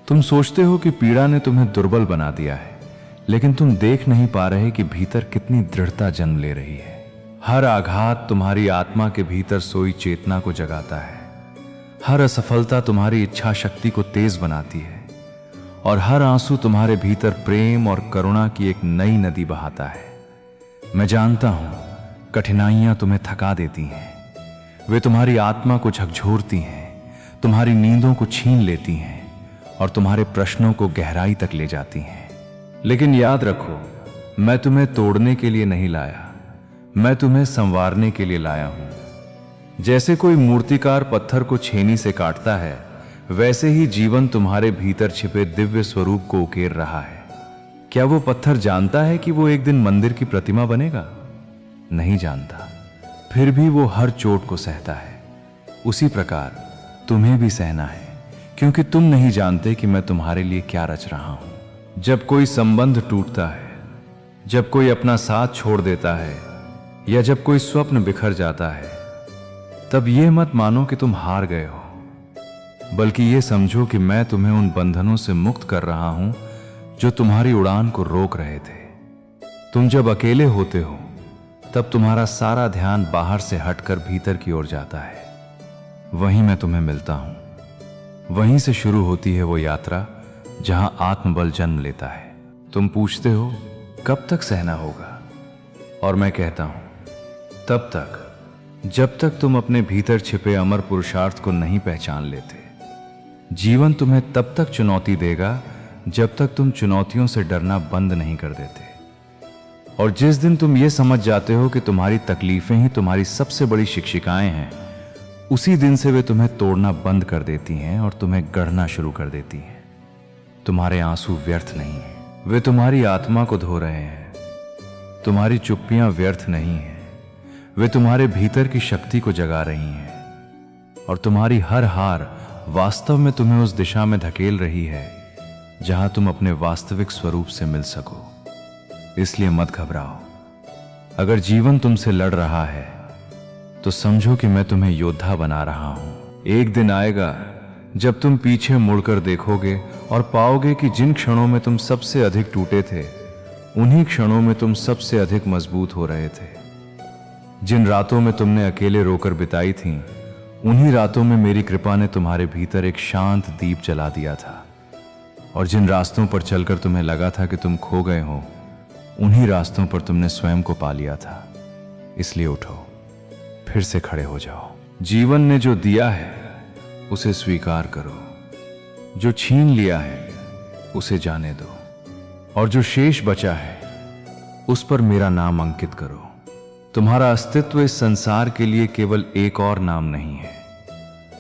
तुम सोचते हो कि पीड़ा ने तुम्हें दुर्बल बना दिया है, लेकिन तुम देख नहीं पा रहे कि भीतर कितनी दृढ़ता जन्म ले रही है। हर आघात तुम्हारी आत्मा के भीतर सोई चेतना को जगाता है। हर असफलता तुम्हारी इच्छा शक्ति को तेज बनाती है, और हर आंसू तुम्हारे भीतर प्रेम और करुणा की एक नई नदी बहाता है। मैं जानता हूं, कठिनाइयां तुम्हें थका देती हैं, वे तुम्हारी आत्मा को झकझोरती हैं, तुम्हारी नींदों को छीन लेती हैं और तुम्हारे प्रश्नों को गहराई तक ले जाती हैं। लेकिन याद रखो, मैं तुम्हें तोड़ने के लिए नहीं लाया, मैं तुम्हें संवारने के लिए लाया हूं। जैसे कोई मूर्तिकार पत्थर को छेनी से काटता है, वैसे ही जीवन तुम्हारे भीतर छिपे दिव्य स्वरूप को उकेर रहा है। क्या वो पत्थर जानता है कि वो एक दिन मंदिर की प्रतिमा बनेगा? नहीं जानता, फिर भी वो हर चोट को सहता है। उसी प्रकार तुम्हें भी सहना है, क्योंकि तुम नहीं जानते कि मैं तुम्हारे लिए क्या रच रहा हूं। जब कोई संबंध टूटता है, जब कोई अपना साथ छोड़ देता है, या जब कोई स्वप्न बिखर जाता है, तब यह मत मानो कि तुम हार गए हो, बल्कि यह समझो कि मैं तुम्हें उन बंधनों से मुक्त कर रहा हूं जो तुम्हारी उड़ान को रोक रहे थे। तुम जब अकेले होते हो, तब तुम्हारा सारा ध्यान बाहर से हटकर भीतर की ओर जाता है। वहीं मैं तुम्हें मिलता हूं। वहीं से शुरू होती है वो यात्रा जहां आत्मबल जन्म लेता है। तुम पूछते हो कब तक सहना होगा, और मैं कहता हूं तब तक जब तक तुम अपने भीतर छिपे अमर पुरुषार्थ को नहीं पहचान लेते। जीवन तुम्हें तब तक चुनौती देगा जब तक तुम चुनौतियों से डरना बंद नहीं कर देते। और जिस दिन तुम ये समझ जाते हो कि तुम्हारी तकलीफें ही तुम्हारी सबसे बड़ी शिक्षिकाएं हैं, उसी दिन से वे तुम्हें तोड़ना बंद कर देती हैं और तुम्हें गढ़ना शुरू कर देती हैं। तुम्हारे आंसू व्यर्थ नहीं हैं, वे तुम्हारी आत्मा को धो रहे हैं। तुम्हारी चुप्पियां व्यर्थ नहीं हैं, वे तुम्हारे भीतर की शक्ति को जगा रही हैं। और तुम्हारी हर हार वास्तव में तुम्हें उस दिशा में धकेल रही है जहां तुम अपने वास्तविक स्वरूप से मिल सको। इसलिए मत घबराओ। अगर जीवन तुमसे लड़ रहा है तो समझो कि मैं तुम्हें योद्धा बना रहा हूं। एक दिन आएगा जब तुम पीछे मुड़कर देखोगे और पाओगे कि जिन क्षणों में तुम सबसे अधिक टूटे थे, उन्हीं क्षणों में तुम सबसे अधिक मजबूत हो रहे थे। जिन रातों में तुमने अकेले रोकर बिताई थीं, उन्हीं रातों में मेरी कृपा ने तुम्हारे भीतर एक शांत दीप जला दिया था। और जिन रास्तों पर चलकर तुम्हें लगा था कि तुम खो गए हो, उन्हीं रास्तों पर तुमने स्वयं को पा लिया था। इसलिए उठो, फिर से खड़े हो जाओ। जीवन ने जो दिया है उसे स्वीकार करो, जो छीन लिया है उसे जाने दो, और जो शेष बचा है उस पर मेरा नाम अंकित करो। तुम्हारा अस्तित्व इस संसार के लिए केवल एक और नाम नहीं है।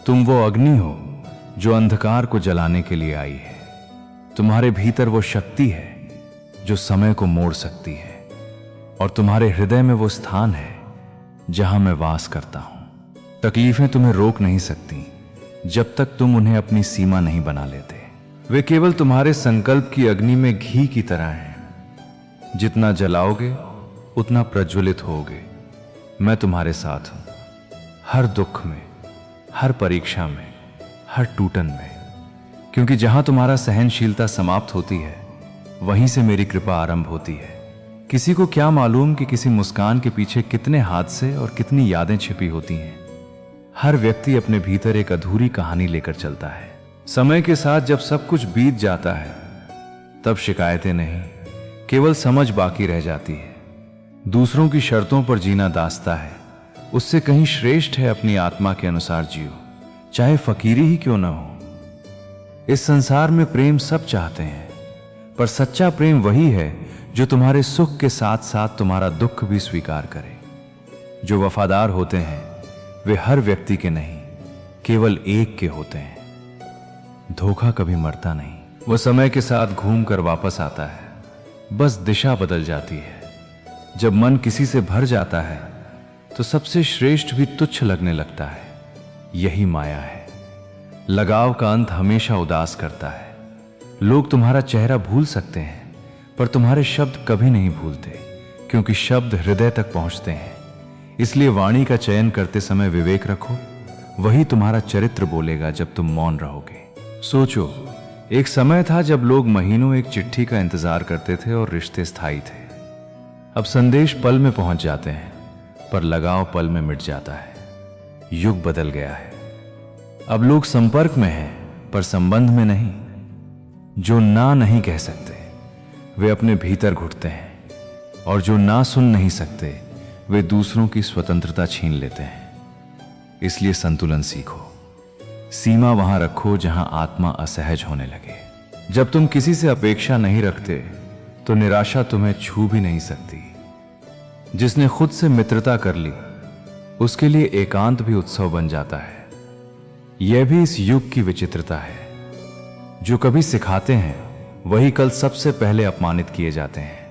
तुम वो अग्नि हो जो अंधकार को जलाने के लिए आई है। तुम्हारे भीतर वो शक्ति है जो समय को मोड़ सकती है, और तुम्हारे हृदय में वो स्थान है जहां मैं वास करता हूं। तकलीफें तुम्हें रोक नहीं सकती जब तक तुम उन्हें अपनी सीमा नहीं बना लेते। वे केवल तुम्हारे संकल्प की अग्नि में घी की तरह हैं। जितना जलाओगे उतना प्रज्वलित होगे। मैं तुम्हारे साथ हूं, हर दुख में, हर परीक्षा में, हर टूटन में। क्योंकि जहां तुम्हारा सहनशीलता समाप्त होती है, वहीं से मेरी कृपा आरंभ होती है। किसी को क्या मालूम कि किसी मुस्कान के पीछे कितने हादसे और कितनी यादें छिपी होती हैं। हर व्यक्ति अपने भीतर एक अधूरी कहानी लेकर चलता है। समय के साथ जब सब कुछ बीत जाता है, तब शिकायतें नहीं, केवल समझ बाकी रह जाती है। दूसरों की शर्तों पर जीना दास्ता है, उससे कहीं श्रेष्ठ है अपनी आत्मा के अनुसार जियो, चाहे फकीरी ही क्यों ना हो। इस संसार में प्रेम सब चाहते हैं, पर सच्चा प्रेम वही है जो तुम्हारे सुख के साथ साथ तुम्हारा दुख भी स्वीकार करे। जो वफादार होते हैं वे हर व्यक्ति के नहीं, केवल एक के होते हैं। धोखा कभी मरता नहीं, वह समय के साथ घूम कर वापस आता है, बस दिशा बदल जाती है। जब मन किसी से भर जाता है तो सबसे श्रेष्ठ भी तुच्छ लगने लगता है। यही माया है। लगाव का अंत हमेशा उदास करता है। लोग तुम्हारा चेहरा भूल सकते हैं, पर तुम्हारे शब्द कभी नहीं भूलते, क्योंकि शब्द हृदय तक पहुंचते हैं। इसलिए वाणी का चयन करते समय विवेक रखो, वही तुम्हारा चरित्र बोलेगा जब तुम मौन रहोगे। सोचो, एक समय था जब लोग महीनों एक चिट्ठी का इंतजार करते थे और रिश्ते स्थायी थे। अब संदेश पल में पहुंच जाते हैं, पर लगाव पल में मिट जाता है। युग बदल गया है। अब लोग संपर्क में हैं, पर संबंध में नहीं। जो ना नहीं कह सकते वे अपने भीतर घुटते हैं, और जो ना सुन नहीं सकते वे दूसरों की स्वतंत्रता छीन लेते हैं। इसलिए संतुलन सीखो। सीमा वहां रखो जहां आत्मा असहज होने लगे। जब तुम किसी से अपेक्षा नहीं रखते तो निराशा तुम्हें छू भी नहीं सकती। जिसने खुद से मित्रता कर ली उसके लिए एकांत भी उत्सव बन जाता है। यह भी इस युग की विचित्रता है। जो कभी सिखाते हैं वही कल सबसे पहले अपमानित किए जाते हैं।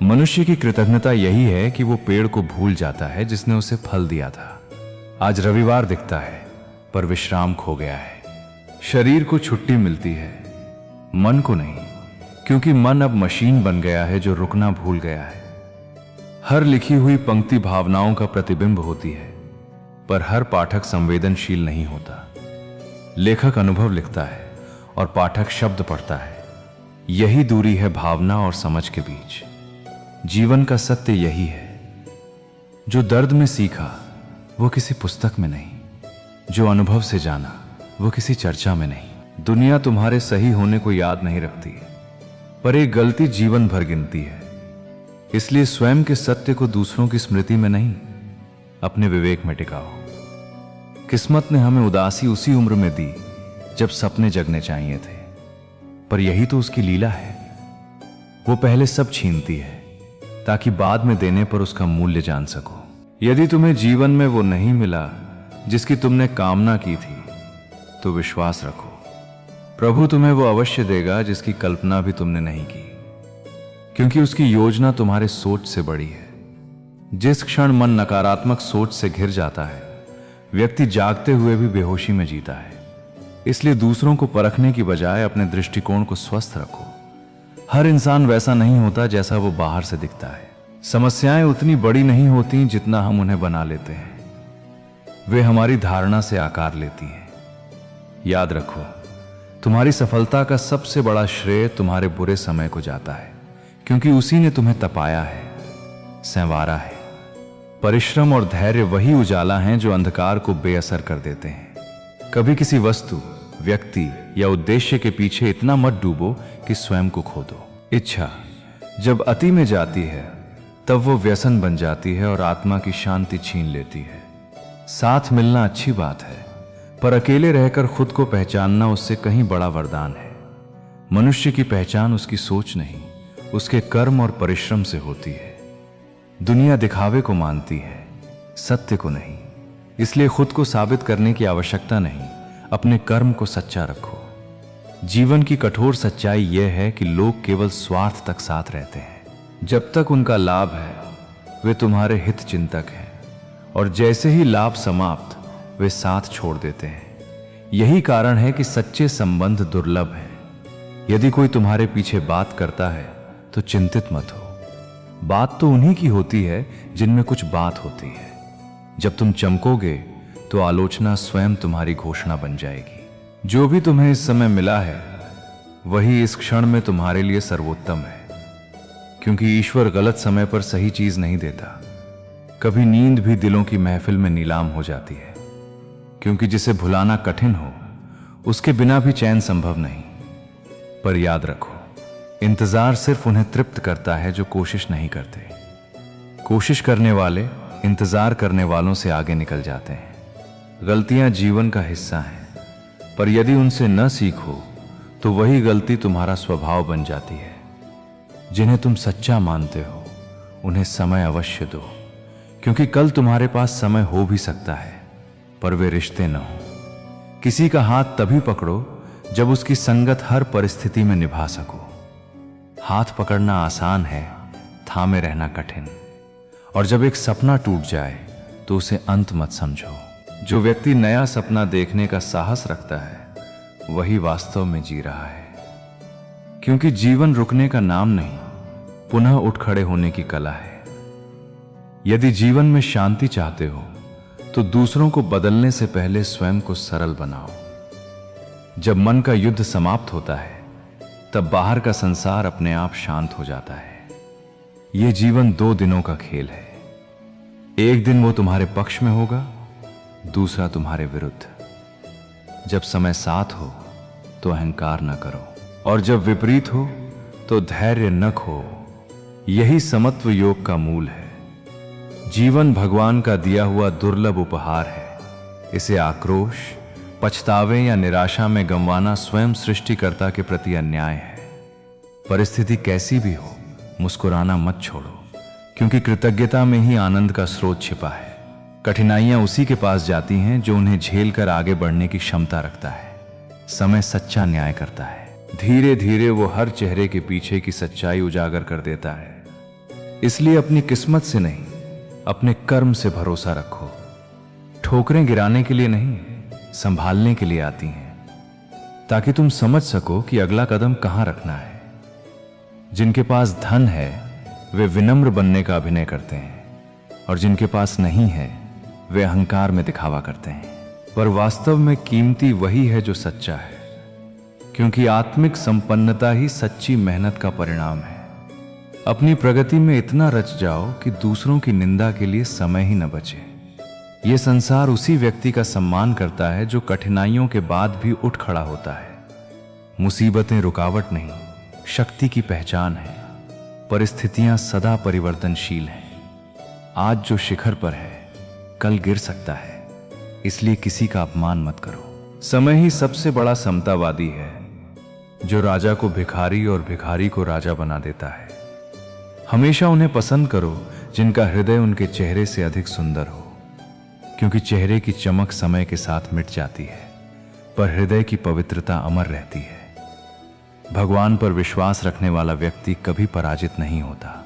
मनुष्य की कृतज्ञता यही है कि वो पेड़ को भूल जाता है जिसने उसे फल दिया था। आज रविवार दिखता है पर विश्राम खो गया है। शरीर को छुट्टी मिलती है, मन को नहीं, क्योंकि मन अब मशीन बन गया है जो रुकना भूल गया है। हर लिखी हुई पंक्ति भावनाओं का प्रतिबिंब होती है, पर हर पाठक संवेदनशील नहीं होता। लेखक अनुभव लिखता है और पाठक शब्द पढ़ता है। यही दूरी है भावना और समझ के बीच। जीवन का सत्य यही है। जो दर्द में सीखा वो किसी पुस्तक में नहीं, जो अनुभव से जाना वो किसी चर्चा में नहीं। दुनिया तुम्हारे सही होने को याद नहीं रखती, पर एक गलती जीवन भर गिनती है। इसलिए स्वयं के सत्य को दूसरों की स्मृति में नहीं, अपने विवेक में टिकाओ। किस्मत ने हमें उदासी उसी उम्र में दी जब सपने जगने चाहिए थे, पर यही तो उसकी लीला है। वो पहले सब छीनती है ताकि बाद में देने पर उसका मूल्य जान सको। यदि तुम्हें जीवन में वो नहीं मिला जिसकी तुमने कामना की थी, तो विश्वास रखो, प्रभु तुम्हें वो अवश्य देगा जिसकी कल्पना भी तुमने नहीं की, क्योंकि उसकी योजना तुम्हारे सोच से बड़ी है। जिस क्षण मन नकारात्मक सोच से घिर जाता है, व्यक्ति जागते हुए भी बेहोशी में जीता है। इसलिए दूसरों को परखने की बजाय अपने दृष्टिकोण को स्वस्थ रखो। हर इंसान वैसा नहीं होता जैसा वो बाहर से दिखता है। समस्याएं उतनी बड़ी नहीं होती जितना हम उन्हें बना लेते हैं। वे हमारी धारणा से आकार लेती हैं। याद रखो, तुम्हारी सफलता का सबसे बड़ा श्रेय तुम्हारे बुरे समय को जाता है, क्योंकि उसी ने तुम्हें तपाया है, संवारा है। परिश्रम और धैर्य वही उजाला हैं जो अंधकार को बेअसर कर देते हैं। कभी किसी वस्तु, व्यक्ति या उद्देश्य के पीछे इतना मत डूबो कि स्वयं को खो दो। इच्छा जब अति में जाती है तब वो व्यसन बन जाती है और आत्मा की शांति छीन लेती है। साथ मिलना अच्छी बात है, पर अकेले रहकर खुद को पहचानना उससे कहीं बड़ा वरदान है। मनुष्य की पहचान उसकी सोच नहीं, उसके कर्म और परिश्रम से होती है। दुनिया दिखावे को मानती है, सत्य को नहीं। इसलिए खुद को साबित करने की आवश्यकता नहीं, अपने कर्म को सच्चा रखो। जीवन की कठोर सच्चाई यह है कि लोग केवल स्वार्थ तक साथ रहते हैं। जब तक उनका लाभ है वे तुम्हारे हित चिंतक हैं, और जैसे ही लाभ समाप्त वे साथ छोड़ देते हैं। यही कारण है कि सच्चे संबंध दुर्लभ हैं। यदि कोई तुम्हारे पीछे बात करता है तो चिंतित मत हो। बात तो उन्हीं की होती है जिनमें कुछ बात होती है। जब तुम चमकोगे तो आलोचना स्वयं तुम्हारी घोषणा बन जाएगी। जो भी तुम्हें इस समय मिला है वही इस क्षण में तुम्हारे लिए सर्वोत्तम है, क्योंकि ईश्वर गलत समय पर सही चीज नहीं देता। कभी नींद भी दिलों की महफिल में नीलाम हो जाती है, क्योंकि जिसे भुलाना कठिन हो उसके बिना भी चैन संभव नहीं। पर याद रखो, इंतजार सिर्फ उन्हें तृप्त करता है जो कोशिश नहीं करते। कोशिश करने वाले इंतजार करने वालों से आगे निकल जाते हैं। गलतियां जीवन का हिस्सा हैं, पर यदि उनसे न सीखो तो वही गलती तुम्हारा स्वभाव बन जाती है। जिन्हें तुम सच्चा मानते हो उन्हें समय अवश्य दो, क्योंकि कल तुम्हारे पास समय हो भी सकता है पर वे रिश्ते न हो। किसी का हाथ तभी पकड़ो जब उसकी संगत हर परिस्थिति में निभा सको। हाथ पकड़ना आसान है, थामे रहना कठिन। और जब एक सपना टूट जाए तो उसे अंत मत समझो। जो व्यक्ति नया सपना देखने का साहस रखता है वही वास्तव में जी रहा है, क्योंकि जीवन रुकने का नाम नहीं, पुनः उठ खड़े होने की कला है। यदि जीवन में शांति चाहते हो तो दूसरों को बदलने से पहले स्वयं को सरल बनाओ। जब मन का युद्ध समाप्त होता है तब बाहर का संसार अपने आप शांत हो जाता है। यह जीवन 2 दिनों का खेल है। एक दिन वो तुम्हारे पक्ष में होगा, दूसरा तुम्हारे विरुद्ध। जब समय साथ हो तो अहंकार न करो, और जब विपरीत हो तो धैर्य न खो। यही समत्व योग का मूल है। जीवन भगवान का दिया हुआ दुर्लभ उपहार है। इसे आक्रोश, पछतावे या निराशा में गंवाना स्वयं सृष्टिकर्ता के प्रति अन्याय है। परिस्थिति कैसी भी हो, मुस्कुराना मत छोड़ो, क्योंकि कृतज्ञता में ही आनंद का स्रोत छिपा है। कठिनाइयां उसी के पास जाती हैं जो उन्हें झेल कर आगे बढ़ने की क्षमता रखता है। समय सच्चा न्याय करता है। धीरे धीरे वो हर चेहरे के पीछे की सच्चाई उजागर कर देता है। इसलिए अपनी किस्मत से नहीं, अपने कर्म से भरोसा रखो। ठोकरें गिराने के लिए नहीं, संभालने के लिए आती हैं, ताकि तुम समझ सको कि अगला कदम कहां रखना है। जिनके पास धन है वे विनम्र बनने का अभिनय करते हैं, और जिनके पास नहीं है वे अहंकार में दिखावा करते हैं। पर वास्तव में कीमती वही है जो सच्चा है, क्योंकि आत्मिक संपन्नता ही सच्ची मेहनत का परिणाम है। अपनी प्रगति में इतना रच जाओ कि दूसरों की निंदा के लिए समय ही न बचे। यह संसार उसी व्यक्ति का सम्मान करता है जो कठिनाइयों के बाद भी उठ खड़ा होता है। मुसीबतें रुकावट नहीं, शक्ति की पहचान है। परिस्थितियां सदा परिवर्तनशील हैं। आज जो शिखर पर है कल गिर सकता है, इसलिए किसी का अपमान मत करो। समय ही सबसे बड़ा समतावादी है, जो राजा को भिखारी और भिखारी को राजा बना देता है। हमेशा उन्हें पसंद करो जिनका हृदय उनके चेहरे से अधिक सुंदर हो, क्योंकि चेहरे की चमक समय के साथ मिट जाती है, पर हृदय की पवित्रता अमर रहती है। भगवान पर विश्वास रखने वाला व्यक्ति कभी पराजित नहीं होता।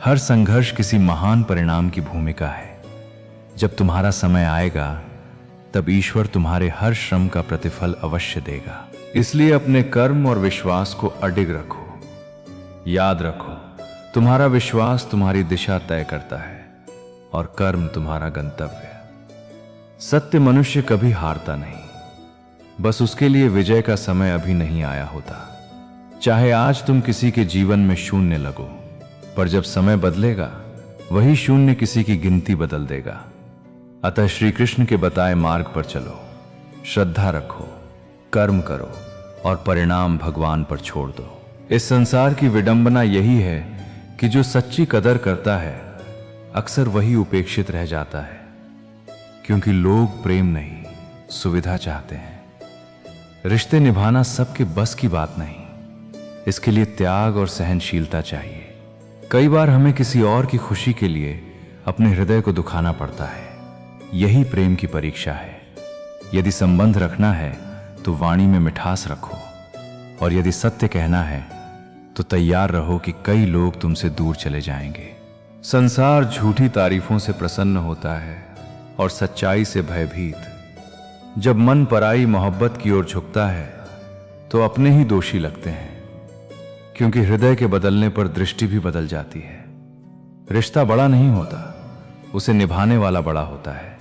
हर संघर्ष किसी महान परिणाम की भूमिका है। जब तुम्हारा समय आएगा तब ईश्वर तुम्हारे हर श्रम का प्रतिफल अवश्य देगा। इसलिए अपने कर्म और विश्वास को अडिग रखो। याद रखो, तुम्हारा विश्वास तुम्हारी दिशा तय करता है और कर्म तुम्हारा गंतव्य। सत्य मनुष्य कभी हारता नहीं, बस उसके लिए विजय का समय अभी नहीं आया होता। चाहे आज तुम किसी के जीवन में शून्य लगो, पर जब समय बदलेगा वही शून्य किसी की गिनती बदल देगा। अतः श्री कृष्ण के बताए मार्ग पर चलो, श्रद्धा रखो, कर्म करो और परिणाम भगवान पर छोड़ दो। इस संसार की विडंबना यही है कि जो सच्ची कदर करता है अक्सर वही उपेक्षित रह जाता है, क्योंकि लोग प्रेम नहीं सुविधा चाहते हैं। रिश्ते निभाना सबके बस की बात नहीं, इसके लिए त्याग और सहनशीलता चाहिए। कई बार हमें किसी और की खुशी के लिए अपने हृदय को दुखाना पड़ता है। यही प्रेम की परीक्षा है। यदि संबंध रखना है तो वाणी में मिठास रखो, और यदि सत्य कहना है तो तैयार रहो कि कई लोग तुमसे दूर चले जाएंगे। संसार झूठी तारीफों से प्रसन्न होता है और सच्चाई से भयभीत। जब मन पराई मोहब्बत की ओर झुकता है तो अपने ही दोषी लगते हैं, क्योंकि हृदय के बदलने पर दृष्टि भी बदल जाती है। रिश्ता बड़ा नहीं होता, उसे निभाने वाला बड़ा होता है।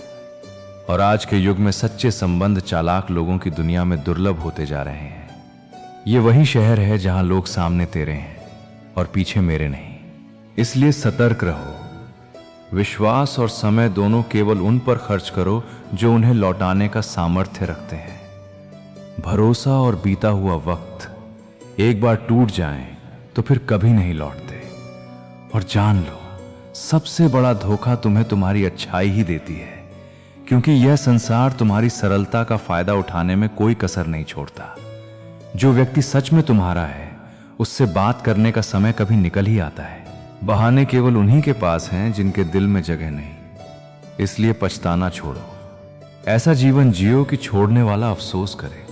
और आज के युग में सच्चे संबंध चालाक लोगों की दुनिया में दुर्लभ होते जा रहे हैं। ये वही शहर है जहां लोग सामने तेरे हैं और पीछे मेरे नहीं। इसलिए सतर्क रहो। विश्वास और समय दोनों केवल उन पर खर्च करो जो उन्हें लौटाने का सामर्थ्य रखते हैं। भरोसा और बीता हुआ वक्त एक बार टूट जाएं तो फिर कभी नहीं लौटते। और जान लो, सबसे बड़ा धोखा तुम्हें तुम्हारी अच्छाई ही देती है, क्योंकि यह संसार तुम्हारी सरलता का फायदा उठाने में कोई कसर नहीं छोड़ता। जो व्यक्ति सच में तुम्हारा है उससे बात करने का समय कभी निकल ही आता है। बहाने केवल उन्हीं के पास हैं जिनके दिल में जगह नहीं। इसलिए पछताना छोड़ो, ऐसा जीवन जियो कि छोड़ने वाला अफसोस करे।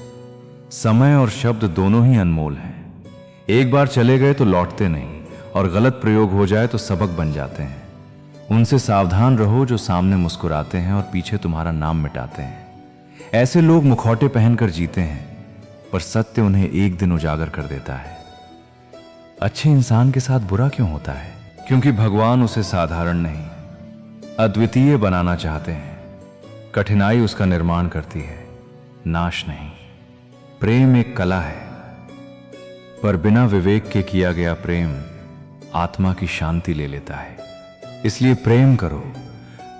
समय और शब्द दोनों ही अनमोल हैं। एक बार चले गए तो लौटते नहीं, और गलत प्रयोग हो जाए तो सबक बन जाते हैं। उनसे सावधान रहो जो सामने मुस्कुराते हैं और पीछे तुम्हारा नाम मिटाते हैं। ऐसे लोग मुखौटे पहनकर जीते हैं, पर सत्य उन्हें एक दिन उजागर कर देता है। अच्छे इंसान के साथ बुरा क्यों होता है? क्योंकि भगवान उसे साधारण नहीं, अद्वितीय बनाना चाहते हैं। कठिनाई उसका निर्माण करती है, नाश नहीं। प्रेम एक कला है, पर बिना विवेक के किया गया प्रेम आत्मा की शांति ले लेता है। इसलिए प्रेम करो,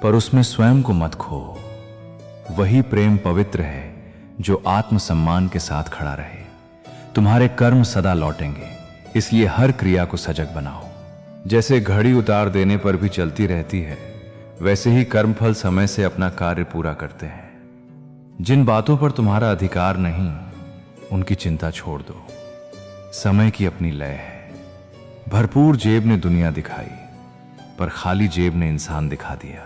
पर उसमें स्वयं को मत खो। वही प्रेम पवित्र है जो आत्मसम्मान के साथ खड़ा रहे। तुम्हारे कर्म सदा लौटेंगे, इसलिए हर क्रिया को सजग बनाओ। जैसे घड़ी उतार देने पर भी चलती रहती है, वैसे ही कर्मफल समय से अपना कार्य पूरा करते हैं। जिन बातों पर तुम्हारा अधिकार नहीं, उनकी चिंता छोड़ दो। समय की अपनी लय है। भरपूर जेब ने दुनिया दिखाई, पर खाली जेब ने इंसान दिखा दिया।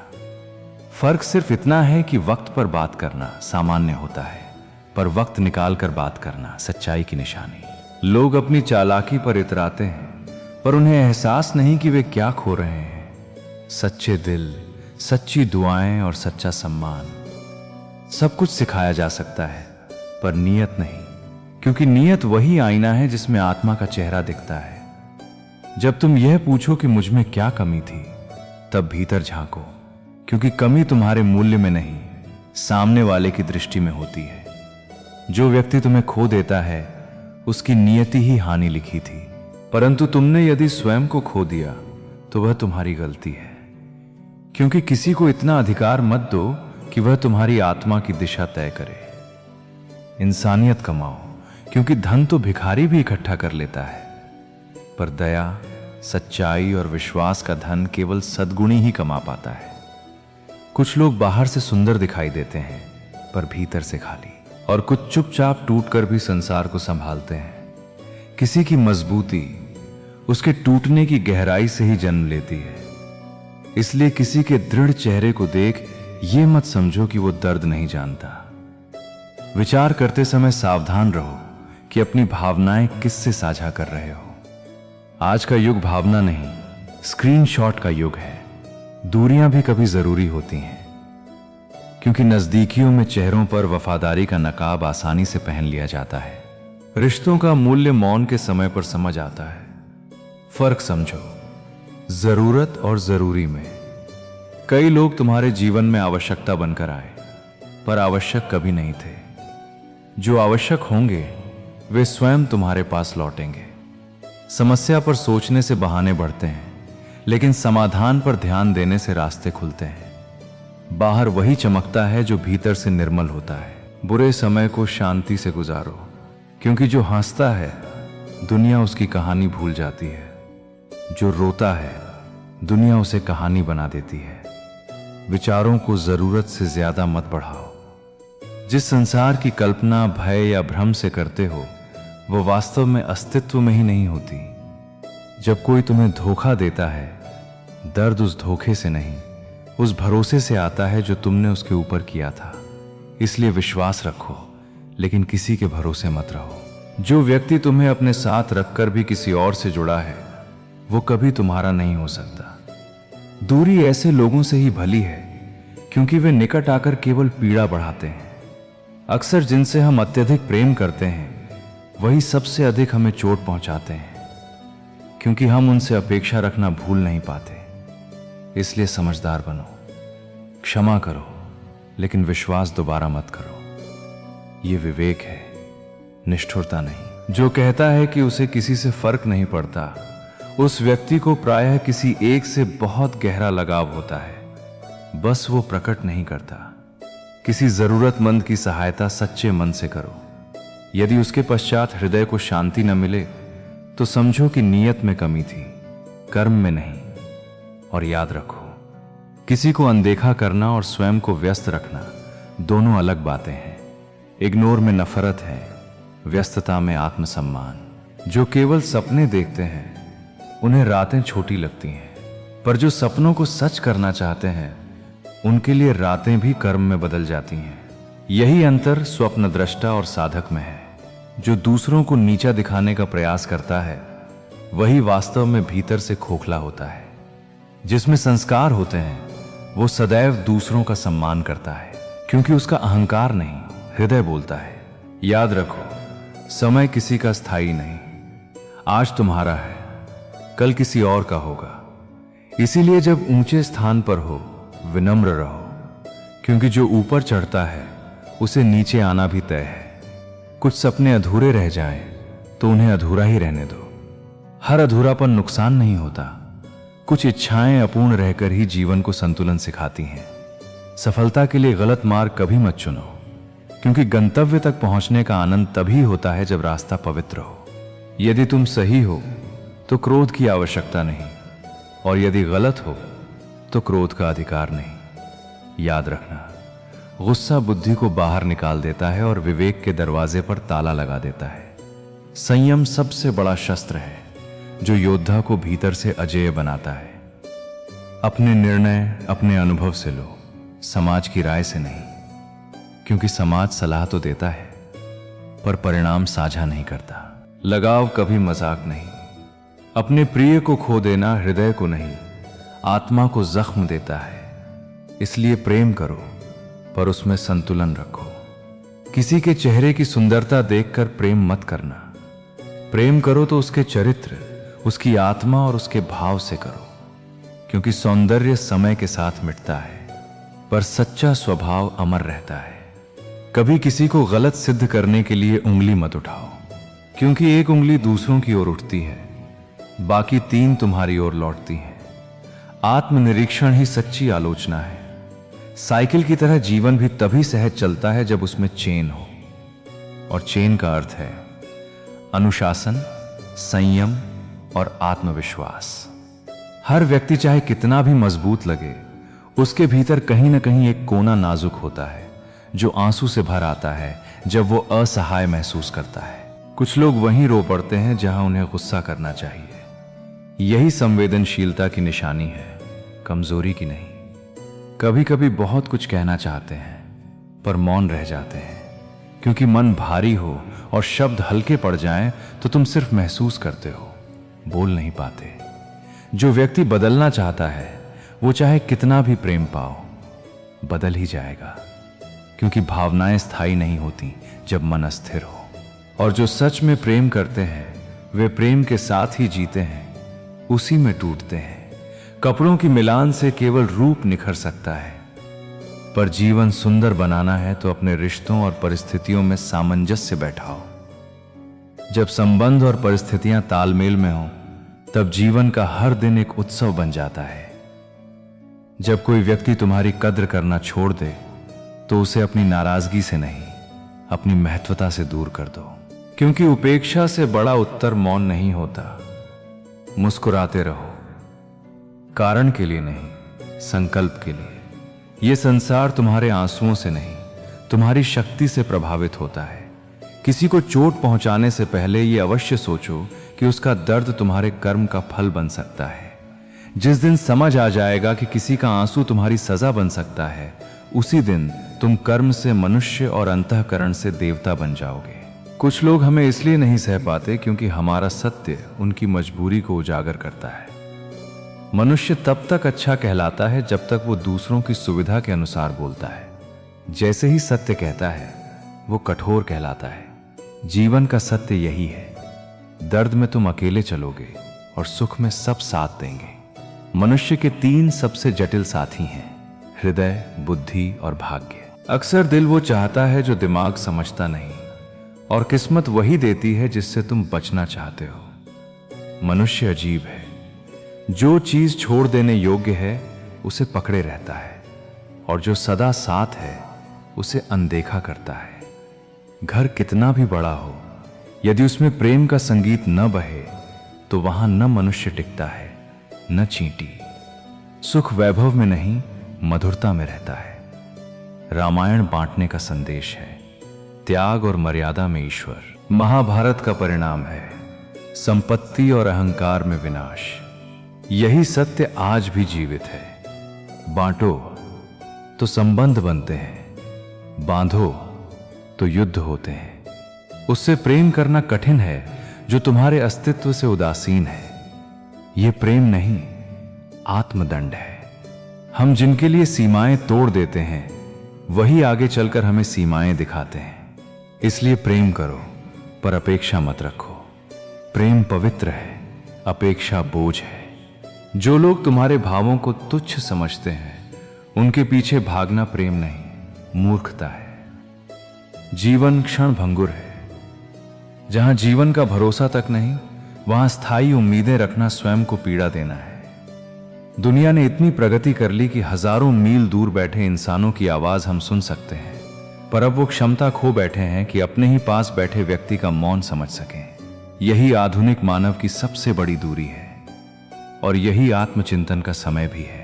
फर्क सिर्फ इतना है कि वक्त पर बात करना सामान्य होता है, पर वक्त निकाल कर बात करना सच्चाई की निशानी। लोग अपनी चालाकी पर इतराते हैं, पर उन्हें एहसास नहीं कि वे क्या खो रहे हैं। सच्चे दिल, सच्ची दुआएं और सच्चा सम्मान, सब कुछ सिखाया जा सकता है, पर नीयत नहीं, क्योंकि नीयत वही आईना है जिसमें आत्मा का चेहरा दिखता है। जब तुम यह पूछो कि मुझ में क्या कमी थी, तब भीतर झांको, क्योंकि कमी तुम्हारे मूल्य में नहीं, सामने वाले की दृष्टि में होती है। जो व्यक्ति तुम्हें खो देता है, उसकी नियति ही हानि लिखी थी, परंतु तुमने यदि स्वयं को खो दिया तो वह तुम्हारी गलती है। क्योंकि किसी को इतना अधिकार मत दो कि वह तुम्हारी आत्मा की दिशा तय करे। इंसानियत कमाओ, क्योंकि धन तो भिखारी भी इकट्ठा कर लेता है, पर दया, सच्चाई और विश्वास का धन केवल सद्गुणी ही कमा पाता है। कुछ लोग बाहर से सुंदर दिखाई देते हैं, पर भीतर से खाली, और कुछ चुपचाप टूटकर भी संसार को संभालते हैं। किसी की मजबूती उसके टूटने की गहराई से ही जन्म लेती है। इसलिए किसी के दृढ़ चेहरे को देख ये मत समझो कि वो दर्द नहीं जानता। विचार करते समय सावधान रहो कि अपनी भावनाएं किससे साझा कर रहे हो। आज का युग भावना नहीं, स्क्रीनशॉट का युग है। दूरियां भी कभी जरूरी होती हैं, क्योंकि नजदीकियों में चेहरों पर वफादारी का नकाब आसानी से पहन लिया जाता है। रिश्तों का मूल्य मौन के समय पर समझ आता है। फर्क समझो, जरूरत और जरूरी में। कई लोग तुम्हारे जीवन में आवश्यकता बनकर आए, पर आवश्यक कभी नहीं थे। जो आवश्यक होंगे वे स्वयं तुम्हारे पास लौटेंगे। समस्या पर सोचने से बहाने बढ़ते हैं, लेकिन समाधान पर ध्यान देने से रास्ते खुलते हैं। बाहर वही चमकता है जो भीतर से निर्मल होता है। बुरे समय को शांति से गुजारो, क्योंकि जो हंसता है दुनिया उसकी कहानी भूल जाती है। जो रोता है दुनिया उसे कहानी बना देती है। विचारों को जरूरत से ज्यादा मत बढ़ाओ। जिस संसार की कल्पना भय या भ्रम से करते हो, वो वास्तव में अस्तित्व में ही नहीं होती। जब कोई तुम्हें धोखा देता है, दर्द उस धोखे से नहीं, उस भरोसे से आता है जो तुमने उसके ऊपर किया था। इसलिए विश्वास रखो, लेकिन किसी के भरोसे मत रहो। जो व्यक्ति तुम्हें अपने साथ रखकर भी किसी और से जुड़ा है, वो कभी तुम्हारा नहीं हो सकता। दूरी ऐसे लोगों से ही भली है, क्योंकि वे निकट आकर केवल पीड़ा बढ़ाते हैं। अक्सर जिनसे हम अत्यधिक प्रेम करते हैं, वही सबसे अधिक हमें चोट पहुंचाते हैं, क्योंकि हम उनसे अपेक्षा रखना भूल नहीं पाते। इसलिए समझदार बनो, क्षमा करो, लेकिन विश्वास दोबारा मत करो। यह विवेक है, निष्ठुरता नहीं। जो कहता है कि उसे किसी से फर्क नहीं पड़ता, उस व्यक्ति को प्रायः किसी एक से बहुत गहरा लगाव होता है, बस वो प्रकट नहीं करता। किसी जरूरतमंद की सहायता सच्चे मन से करो। यदि उसके पश्चात हृदय को शांति न मिले, तो समझो कि नीयत में कमी थी, कर्म में नहीं। और याद रखो, किसी को अनदेखा करना और स्वयं को व्यस्त रखना दोनों अलग बातें हैं। इग्नोर में नफरत है, व्यस्तता में आत्मसम्मान। जो केवल सपने देखते हैं उन्हें रातें छोटी लगती हैं, पर जो सपनों को सच करना चाहते हैं उनके लिए रातें भी कर्म में बदल जाती हैं। यही अंतर स्वप्नद्रष्टा और साधक में है। जो दूसरों को नीचा दिखाने का प्रयास करता है वही वास्तव में भीतर से खोखला होता है। जिसमें संस्कार होते हैं वो सदैव दूसरों का सम्मान करता है, क्योंकि उसका अहंकार नहीं, हृदय बोलता है। याद रखो, समय किसी का स्थायी नहीं। आज तुम्हारा है, कल किसी और का होगा। इसीलिए जब ऊंचे स्थान पर हो विनम्र रहो, क्योंकि जो ऊपर चढ़ता है उसे नीचे आना भी तय है। कुछ सपने अधूरे रह जाएं तो उन्हें अधूरा ही रहने दो। हर अधूरापन नुकसान नहीं होता। कुछ इच्छाएं अपूर्ण रहकर ही जीवन को संतुलन सिखाती हैं। सफलता के लिए गलत मार्ग कभी मत चुनो, क्योंकि गंतव्य तक पहुंचने का आनंद तभी होता है जब रास्ता पवित्र हो। यदि तुम सही हो तो क्रोध की आवश्यकता नहीं, और यदि गलत हो तो क्रोध का अधिकार नहीं। याद रखना, गुस्सा बुद्धि को बाहर निकाल देता है और विवेक के दरवाजे पर ताला लगा देता है। संयम सबसे बड़ा शस्त्र है जो योद्धा को भीतर से अजेय बनाता है। अपने निर्णय अपने अनुभव से लो, समाज की राय से नहीं, क्योंकि समाज सलाह तो देता है पर परिणाम साझा नहीं करता। लगाव कभी मजाक नहीं। अपने प्रिय को खो देना हृदय को नहीं, आत्मा को जख्म देता है। इसलिए प्रेम करो, पर उसमें संतुलन रखो। किसी के चेहरे की सुंदरता देखकर प्रेम मत करना। प्रेम करो तो उसके चरित्र, उसकी आत्मा और उसके भाव से करो, क्योंकि सौंदर्य समय के साथ मिटता है पर सच्चा स्वभाव अमर रहता है। कभी किसी को गलत सिद्ध करने के लिए उंगली मत उठाओ, क्योंकि एक उंगली दूसरों की ओर उठती है, बाकी 3 तुम्हारी ओर लौटती हैं। आत्मनिरीक्षण ही सच्ची आलोचना है। साइकिल की तरह जीवन भी तभी सहज चलता है जब उसमें चेन हो, और चेन का अर्थ है अनुशासन, संयम और आत्मविश्वास। हर व्यक्ति चाहे कितना भी मजबूत लगे, उसके भीतर कहीं ना कहीं एक कोना नाजुक होता है जो आंसू से भर आता है जब वो असहाय महसूस करता है। कुछ लोग वहीं रो पड़ते हैं जहां उन्हें गुस्सा करना चाहिए। यही संवेदनशीलता की निशानी है, कमजोरी की नहीं। कभी कभी बहुत कुछ कहना चाहते हैं पर मौन रह जाते हैं, क्योंकि मन भारी हो और शब्द हल्के पड़ जाएं तो तुम सिर्फ महसूस करते हो, बोल नहीं पाते। जो व्यक्ति बदलना चाहता है वो चाहे कितना भी प्रेम पाओ, बदल ही जाएगा, क्योंकि भावनाएं स्थायी नहीं होती जब मन अस्थिर हो। और जो सच में प्रेम करते हैं वे प्रेम के साथ ही जीते हैं, उसी में टूटते हैं। कपड़ों की मिलान से केवल रूप निखर सकता है, पर जीवन सुंदर बनाना है तो अपने रिश्तों और परिस्थितियों में सामंजस्य बैठाओ। जब संबंध और परिस्थितियां तालमेल में हों तब जीवन का हर दिन एक उत्सव बन जाता है। जब कोई व्यक्ति तुम्हारी कद्र करना छोड़ दे तो उसे अपनी नाराजगी से नहीं, अपनी महत्वता से दूर कर दो, क्योंकि उपेक्षा से बड़ा उत्तर मौन नहीं होता। मुस्कुराते रहो, कारण के लिए नहीं, संकल्प के लिए। यह संसार तुम्हारे आंसुओं से नहीं, तुम्हारी शक्ति से प्रभावित होता है। किसी को चोट पहुंचाने से पहले यह अवश्य सोचो कि उसका दर्द तुम्हारे कर्म का फल बन सकता है। जिस दिन समझ आ जाएगा कि किसी का आंसू तुम्हारी सजा बन सकता है, उसी दिन तुम कर्म से मनुष्य और अंतःकरण से देवता बन जाओगे। कुछ लोग हमें इसलिए नहीं सह पाते क्योंकि हमारा सत्य उनकी मजबूरी को उजागर करता है। मनुष्य तब तक अच्छा कहलाता है जब तक वो दूसरों की सुविधा के अनुसार बोलता है। जैसे ही सत्य कहता है वो कठोर कहलाता है। जीवन का सत्य यही है, दर्द में तुम अकेले चलोगे और सुख में सब साथ देंगे। मनुष्य के 3 सबसे जटिल साथी हैं, हृदय, बुद्धि और भाग्य। अक्सर दिल वो चाहता है जो दिमाग समझता नहीं, और किस्मत वही देती है जिससे तुम बचना चाहते हो। मनुष्य अजीब है, जो चीज छोड़ देने योग्य है उसे पकड़े रहता है, और जो सदा साथ है उसे अनदेखा करता है। घर कितना भी बड़ा हो, यदि उसमें प्रेम का संगीत न बहे तो वहां न मनुष्य टिकता है, न चींटी। सुख वैभव में नहीं, मधुरता में रहता है। रामायण बांटने का संदेश है, त्याग और मर्यादा में ईश्वर। महाभारत का परिणाम है, संपत्ति और अहंकार में विनाश। यही सत्य आज भी जीवित है। बांटो तो संबंध बनते हैं, बांधो तो युद्ध होते हैं। उससे प्रेम करना कठिन है जो तुम्हारे अस्तित्व से उदासीन है। यह प्रेम नहीं, आत्मदंड है। हम जिनके लिए सीमाएं तोड़ देते हैं वही आगे चलकर हमें सीमाएं दिखाते हैं। इसलिए प्रेम करो पर अपेक्षा मत रखो। प्रेम पवित्र है, अपेक्षा बोझ है। जो लोग तुम्हारे भावों को तुच्छ समझते हैं उनके पीछे भागना प्रेम नहीं, मूर्खता है। जीवन क्षण भंगुर है। जहां जीवन का भरोसा तक नहीं, वहां स्थायी उम्मीदें रखना स्वयं को पीड़ा देना है। दुनिया ने इतनी प्रगति कर ली कि हजारों मील दूर बैठे इंसानों की आवाज हम सुन सकते हैं, पर अब वो क्षमता खो बैठे हैं कि अपने ही पास बैठे व्यक्ति का मौन समझ सकें। यही आधुनिक मानव की सबसे बड़ी दूरी है और यही आत्मचिंतन का समय भी है।